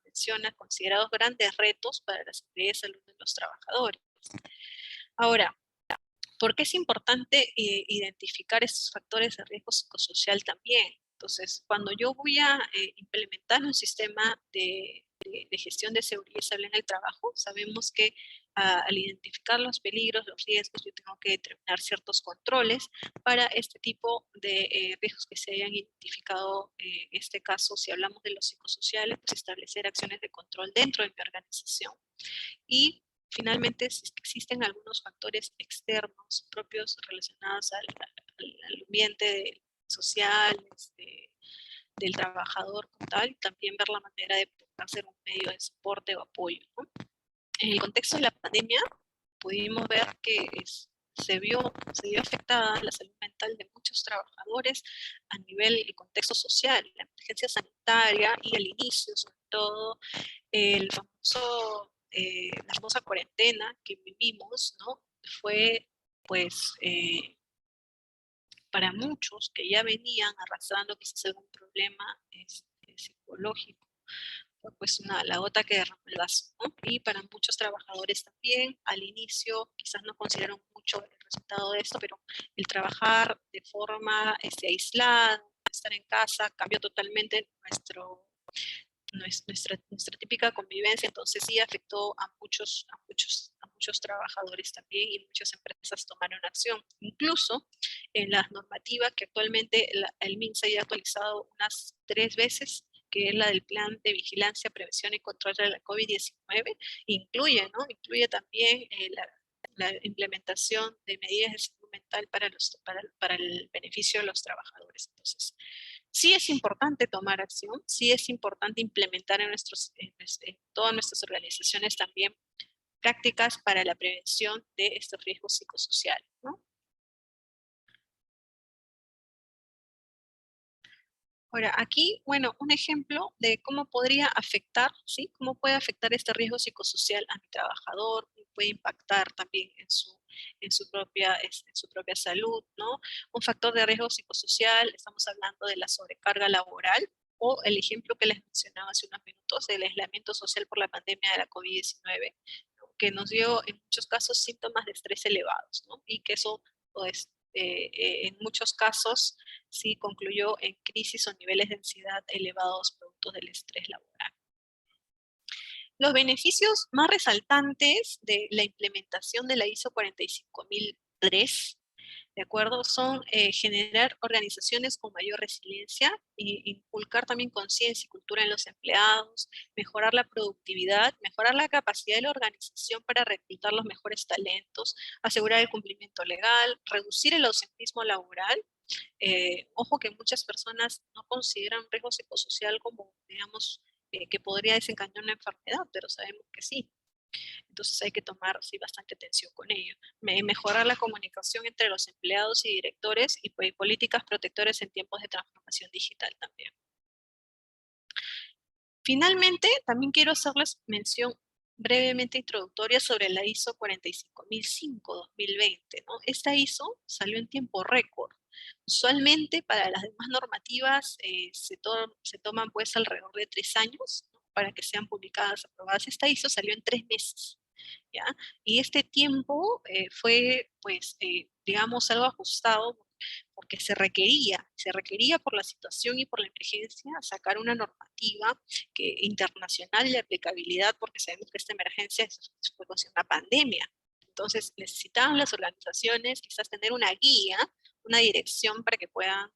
menciona, considerados grandes retos para la seguridad y salud de los trabajadores. Ahora, ¿por qué es importante identificar estos factores de riesgo psicosocial también? Entonces, cuando yo voy a implementar un sistema de gestión de seguridad y salud en el trabajo, sabemos que al identificar los peligros, los riesgos, yo tengo que determinar ciertos controles para este tipo de riesgos que se hayan identificado. En este caso, si hablamos de los psicosociales, pues establecer acciones de control dentro de mi organización. Y finalmente, si existen algunos factores externos propios relacionados al ambiente social, del trabajador como tal, también ver la manera de hacer un medio de soporte o apoyo, ¿no? En el contexto de la pandemia, pudimos ver que se vio afectada la salud mental de muchos trabajadores a nivel y contexto social, la emergencia sanitaria y al inicio, sobre todo, la famosa cuarentena que vivimos, ¿no? Fue, pues, para muchos que ya venían arrastrando quizás algún problema psicológico, fue pues la gota que derramó el vaso, ¿no? Y para muchos trabajadores también, al inicio quizás no consideraron mucho el resultado de esto, pero el trabajar de forma aislada, estar en casa, cambió totalmente nuestra típica convivencia, entonces sí afectó a muchos trabajadores también, y muchas empresas tomaron acción. Incluso en las normativas que actualmente el MINSA ya ha actualizado unas 3 veces, que es la del Plan de Vigilancia, Prevención y Control de la COVID-19, incluye también la implementación de medidas de salud mental para el beneficio de los trabajadores. Entonces, Sí es importante tomar acción, sí es importante implementar en todas nuestras organizaciones también prácticas para la prevención de estos riesgos psicosociales, ¿no? Ahora, aquí, bueno, un ejemplo de cómo podría afectar, ¿sí? Cómo puede afectar este riesgo psicosocial a mi trabajador, puede impactar también en su propia salud, ¿no? Un factor de riesgo psicosocial, estamos hablando de la sobrecarga laboral, o el ejemplo que les mencionaba hace unos minutos, el aislamiento social por la pandemia de la COVID-19, ¿no? Que nos dio en muchos casos síntomas de estrés elevados, ¿no? Y que eso, pues, en muchos casos, sí concluyó en crisis o niveles de ansiedad elevados producto del estrés laboral. Los beneficios más resaltantes de la implementación de la ISO 45003, ¿de acuerdo? Son generar organizaciones con mayor resiliencia, inculcar también conciencia y cultura en los empleados, mejorar la productividad, mejorar la capacidad de la organización para reclutar los mejores talentos, asegurar el cumplimiento legal, reducir el ausentismo laboral. Ojo que muchas personas no consideran riesgo psicosocial como, digamos, que podría desencadenar una enfermedad, pero sabemos que sí. Entonces hay que tomar sí, bastante atención con ello. Mejorar la comunicación entre los empleados y directores y políticas protectoras en tiempos de transformación digital también. Finalmente, también quiero hacerles mención brevemente introductoria sobre la ISO 45005-2020, ¿no? Esta ISO salió en tiempo récord. Usualmente para las demás normativas se toman pues alrededor de 3 años, ¿no? Para que sean publicadas, aprobadas. Esta ISO salió en 3 meses, ¿ya? Y este tiempo fue, pues, digamos, algo ajustado porque se requería por la situación y por la emergencia sacar una normativa internacional de aplicabilidad, porque sabemos que esta emergencia fue considerada una pandemia. Entonces necesitaban las organizaciones quizás tener una guía, una dirección para que puedan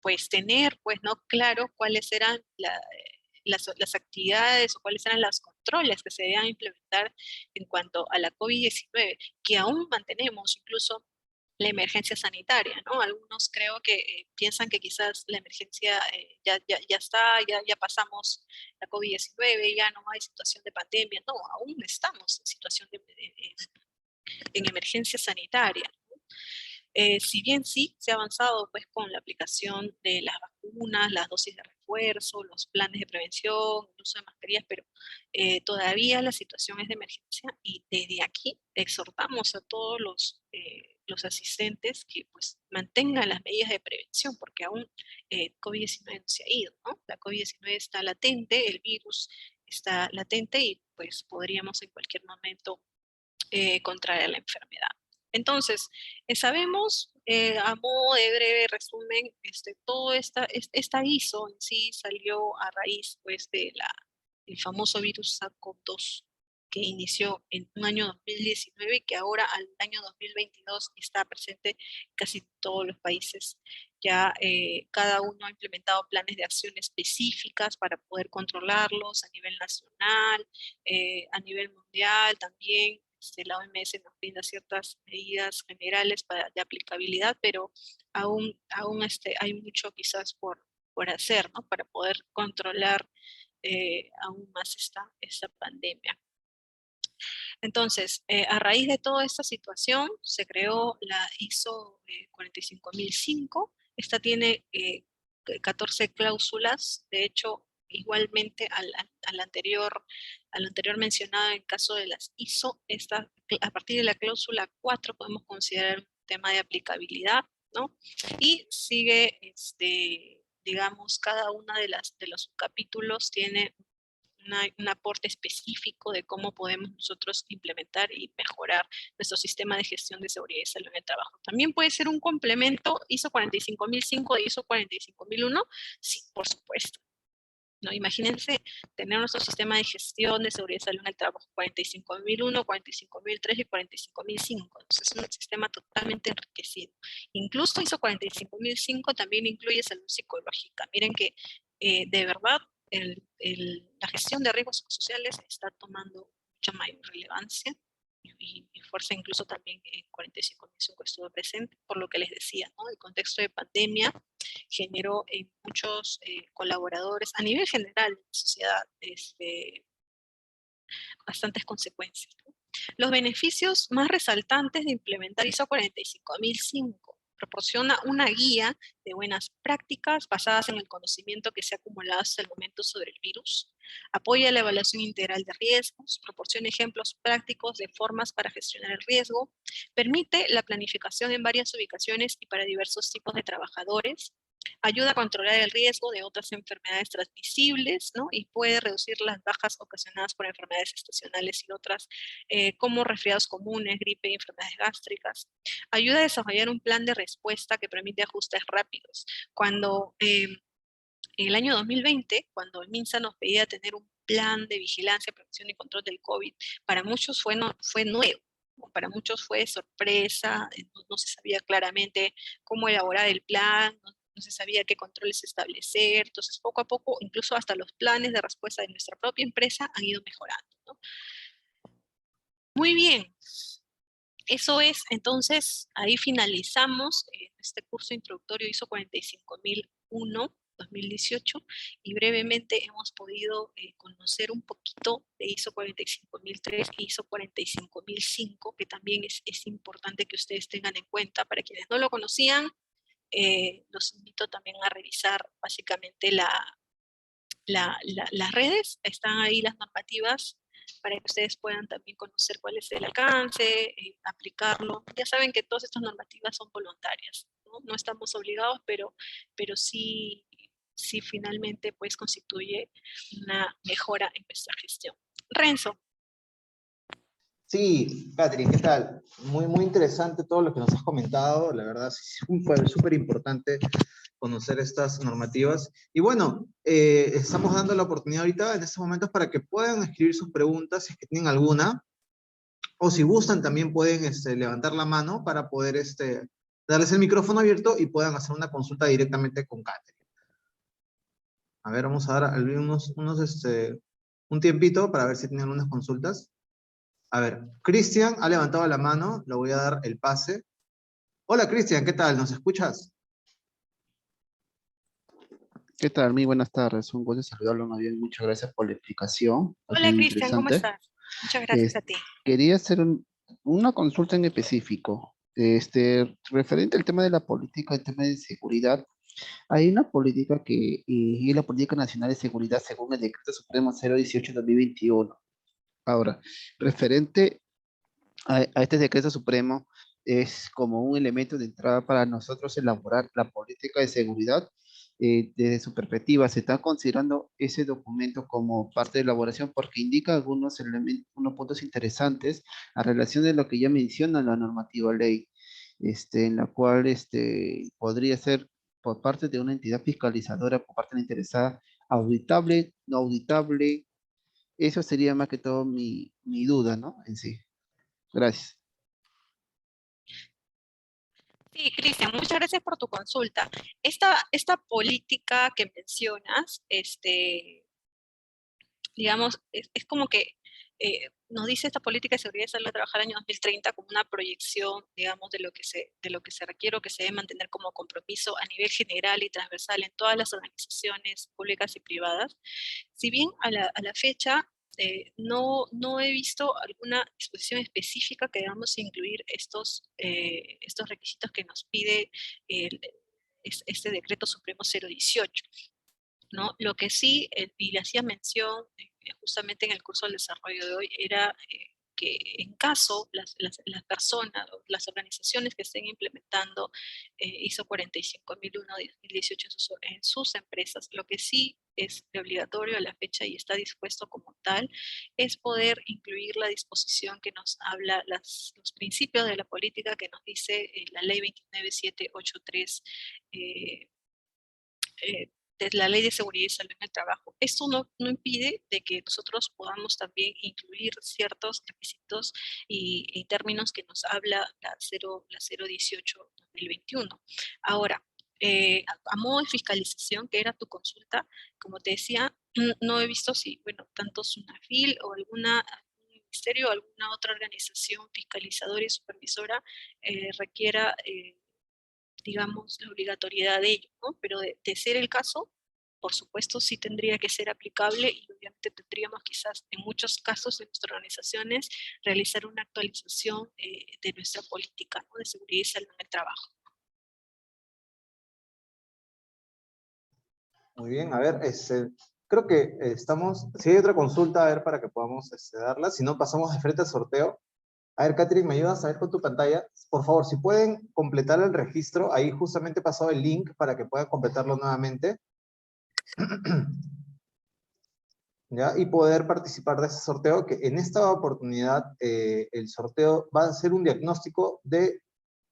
pues tener pues no claro cuáles eran las actividades o cuáles eran los controles que se debían implementar en cuanto a la COVID-19, que aún mantenemos incluso la emergencia sanitaria, ¿no? Algunos creo que piensan que quizás la emergencia ya está, ya pasamos la COVID-19, ya no hay situación de pandemia. No, aún estamos en situación en emergencia sanitaria. Si bien sí se ha avanzado pues, con la aplicación de las vacunas, las dosis de refuerzo, los planes de prevención, el uso de mascarillas, pero todavía la situación es de emergencia y desde aquí exhortamos a todos los asistentes que pues mantengan las medidas de prevención, porque aún COVID-19 no se ha ido, ¿no? La COVID-19 está latente, el virus está latente y pues podríamos en cualquier momento contraer la enfermedad. Entonces, sabemos, a modo de breve resumen, todo esta ISO en sí salió a raíz pues, del famoso virus SARS-CoV-2 que inició en un año 2019 y que ahora al año 2022 está presente en casi todos los países. Ya cada uno ha implementado planes de acción específicas para poder controlarlos a nivel nacional, a nivel mundial también. La OMS nos brinda ciertas medidas generales de aplicabilidad, pero aún hay mucho quizás por hacer, ¿no? Para poder controlar aún más esta pandemia. Entonces, a raíz de toda esta situación, se creó la ISO 45005. Esta tiene 14 cláusulas, de hecho, igualmente al anterior mencionado en caso de las ISO, a partir de la cláusula 4 podemos considerar un tema de aplicabilidad, ¿no? Y sigue, digamos, cada una de los subcapítulos tiene un aporte específico de cómo podemos nosotros implementar y mejorar nuestro sistema de gestión de seguridad y salud en el trabajo. También puede ser un complemento ISO 45005 de ISO 45001, sí, por supuesto. ¿No? Imagínense tener nuestro sistema de gestión de seguridad y salud en el trabajo 45001, 45003 y 45005. Entonces es un sistema totalmente enriquecido. Incluso ISO 45005 también incluye salud psicológica. Miren que de verdad la gestión de riesgos sociales está tomando mucha mayor relevancia y fuerza incluso también en 45.005 estuvo presente, por lo que les decía, ¿no? El contexto de pandemia generó en muchos colaboradores, a nivel general de la sociedad, bastantes consecuencias, ¿no? Los beneficios más resaltantes de implementar ISO 45005: proporciona una guía de buenas prácticas basadas en el conocimiento que se ha acumulado hasta el momento sobre el virus, apoya la evaluación integral de riesgos, proporciona ejemplos prácticos de formas para gestionar el riesgo, permite la planificación en varias ubicaciones y para diversos tipos de trabajadores, ayuda a controlar el riesgo de otras enfermedades transmisibles, ¿no? Y puede reducir las bajas ocasionadas por enfermedades estacionales y otras, como resfriados comunes, gripe y enfermedades gástricas. Ayuda a desarrollar un plan de respuesta que permite ajustes rápidos. Cuando en el año 2020, cuando el MINSA nos pedía tener un plan de vigilancia, prevención y control del COVID, para muchos fue nuevo. Para muchos fue sorpresa, no se sabía claramente cómo elaborar el plan, no se sabía qué controles establecer. Entonces, poco a poco, incluso hasta los planes de respuesta de nuestra propia empresa han ido mejorando, ¿no? Muy bien, eso es, entonces, ahí finalizamos este curso introductorio ISO 45001 2018, y brevemente hemos podido conocer un poquito de ISO 45003 y ISO 45005, que también es importante que ustedes tengan en cuenta. Para quienes no lo conocían, los invito también a revisar básicamente las redes. Están ahí las normativas para que ustedes puedan también conocer cuál es el alcance, aplicarlo. Ya saben que todas estas normativas son voluntarias, ¿no? No estamos obligados, pero sí, sí finalmente pues constituye una mejora en nuestra gestión. Renzo. Sí, Catherine, ¿qué tal? Muy interesante todo lo que nos has comentado. La verdad, es súper importante conocer estas normativas. Y bueno, estamos dando la oportunidad ahorita, en estos momentos, para que puedan escribir sus preguntas, si es que tienen alguna, o si gustan, también pueden levantar la mano para poder darles el micrófono abierto y puedan hacer una consulta directamente con Catherine. A ver, vamos a dar un tiempito para ver si tienen algunas consultas. A ver, Cristian ha levantado la mano, le voy a dar el pase. Hola Cristian, ¿qué tal? ¿Nos escuchas? ¿Qué tal? Muy buenas tardes. Un gusto saludarlo, más bien. Muchas gracias por la explicación. Ha sido Hola muy Cristian, ¿cómo interesante. estás? Muchas gracias a ti. Quería hacer una consulta en específico. Referente al tema de la política, el tema de seguridad. Hay una política y la Política Nacional de Seguridad según el Decreto Supremo 018/2021. Ahora, referente a este Decreto Supremo, es como un elemento de entrada para nosotros elaborar la política de seguridad. Desde su perspectiva, ¿se está considerando ese documento como parte de elaboración? Porque indica algunos elementos, unos puntos interesantes a relación de lo que ya menciona la normativa ley, en la cual podría ser por parte de una entidad fiscalizadora, por parte de la interesada, auditable, no auditable. Eso sería más que todo mi duda, ¿no? En sí. Gracias. Sí, Cristian, muchas gracias por tu consulta. Esta política que mencionas, digamos, es como que nos dice esta política de seguridad y salud a trabajar año 2030 como una proyección, digamos, de lo que se requiere o que se debe mantener como compromiso a nivel general y transversal en todas las organizaciones públicas y privadas. Si bien a la fecha no he visto alguna disposición específica que debamos incluir estos requisitos que nos pide el- este decreto supremo 018, ¿no? Lo que sí, y le hacía mención justamente en el curso del desarrollo de hoy, era que en caso las personas, o las organizaciones que estén implementando ISO 45001 de 2018 en sus empresas, lo que sí es obligatorio a la fecha y está dispuesto como tal, es poder incluir la disposición que nos habla, los principios de la política que nos dice la ley 29783, de la Ley de Seguridad y Salud en el Trabajo. Esto no impide de que nosotros podamos también incluir ciertos requisitos y términos que nos habla la 018/2021. Ahora, a modo de fiscalización, que era tu consulta, como te decía, no he visto si, bueno, tanto SUNAFIL o algún ministerio o alguna otra organización fiscalizadora y supervisora requiera, digamos, la obligatoriedad de ello, ¿no? Pero de ser el caso, por supuesto sí tendría que ser aplicable y obviamente tendríamos quizás en muchos casos de nuestras organizaciones realizar una actualización de nuestra política, ¿no?, de seguridad y salud en el trabajo. Muy bien, a ver, creo que estamos, si hay otra consulta, a ver, para que podamos darla, si no pasamos de frente al sorteo. A ver, Catherine, ¿me ayudas a ver con tu pantalla? Por favor, si pueden completar el registro, ahí justamente he pasado el link para que puedan completarlo nuevamente. ¿Ya? Y poder participar de ese sorteo, que en esta oportunidad el sorteo va a ser un diagnóstico de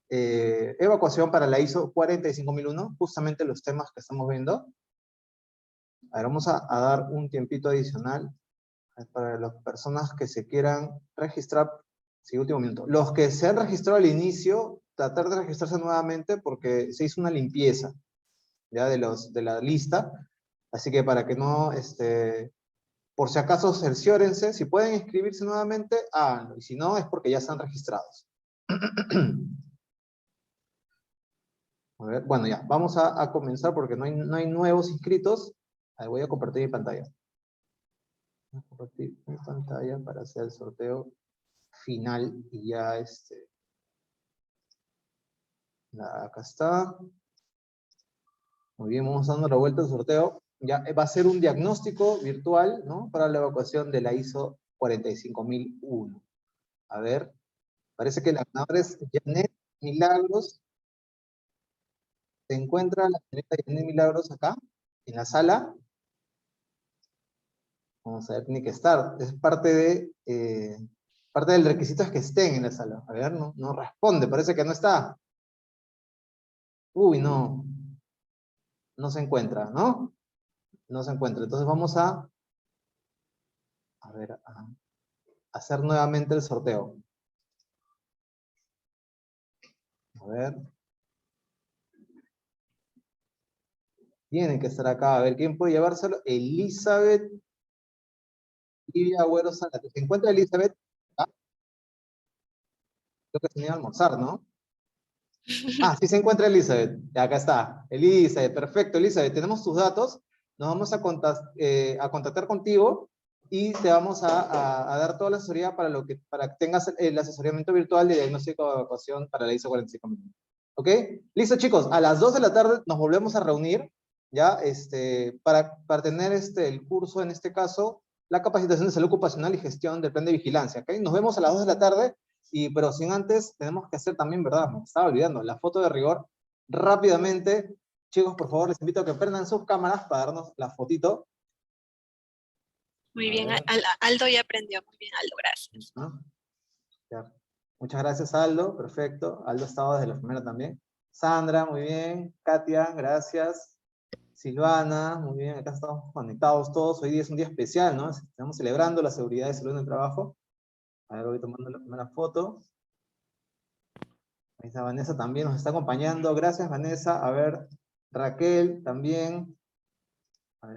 evacuación para la ISO 45001, justamente los temas que estamos viendo. A ver, vamos a dar un tiempito adicional para las personas que se quieran registrar. Sí, último minuto. Los que se han registrado al inicio, tratar de registrarse nuevamente porque se hizo una limpieza ya de la lista. Así que para que no, por si acaso cerciórense, si pueden inscribirse nuevamente, háganlo. Y si no, es porque ya están registrados. A ver, bueno, ya, vamos a comenzar porque no hay nuevos inscritos. Ahí voy a compartir mi pantalla. Voy a compartir mi pantalla para hacer el sorteo final y ya acá está. Muy bien, vamos dando la vuelta al sorteo. Ya va a ser un diagnóstico virtual, ¿no?, para la evacuación de la ISO 45001. A ver, parece que la ganadora es Janet Milagros. ¿Se encuentra la señorita Janet Milagros acá, en la sala? Vamos a ver, tiene que estar. Es parte del requisito es que estén en la sala. A ver, no responde, parece que no está. Uy, no se encuentra, ¿no? No se encuentra. Entonces vamos a ver, a hacer nuevamente el sorteo. A ver. Tienen que estar acá. A ver, ¿quién puede llevárselo? Elizabeth Livia Agüero Zárate. ¿Se encuentra Elizabeth? ¿Ah? Creo que se me iba a almorzar, ¿no? Ah, sí se encuentra Elizabeth. Acá está. Elizabeth, perfecto. Elizabeth, tenemos tus datos. Nos vamos a contactar contigo y te vamos a dar toda la asesoría para que tengas el asesoramiento virtual de diagnóstico de evacuación para la ISO 45001. ¿Ok? Listo, chicos. A las 2 de la tarde nos volvemos a reunir, ¿ya? Para tener el curso, en este caso, la capacitación de salud ocupacional y gestión del plan de vigilancia. ¿Ok? Nos vemos a las 2 de la tarde. Pero sin antes, tenemos que hacer también, ¿verdad? Me estaba olvidando, la foto de rigor. Rápidamente, chicos, por favor, les invito a que prendan sus cámaras para darnos la fotito. Muy bien, Aldo ya aprendió. Muy bien, Aldo, gracias. Ya. Muchas gracias, Aldo. Perfecto. Aldo estaba desde la primera también. Sandra, muy bien. Katia, gracias. Silvana, muy bien. Acá estamos conectados todos. Hoy día es un día especial, ¿no? Estamos celebrando la seguridad y salud en el trabajo. A ver, voy tomando la primera foto. Ahí está Vanessa también, nos está acompañando. Gracias, Vanessa. A ver, Raquel también.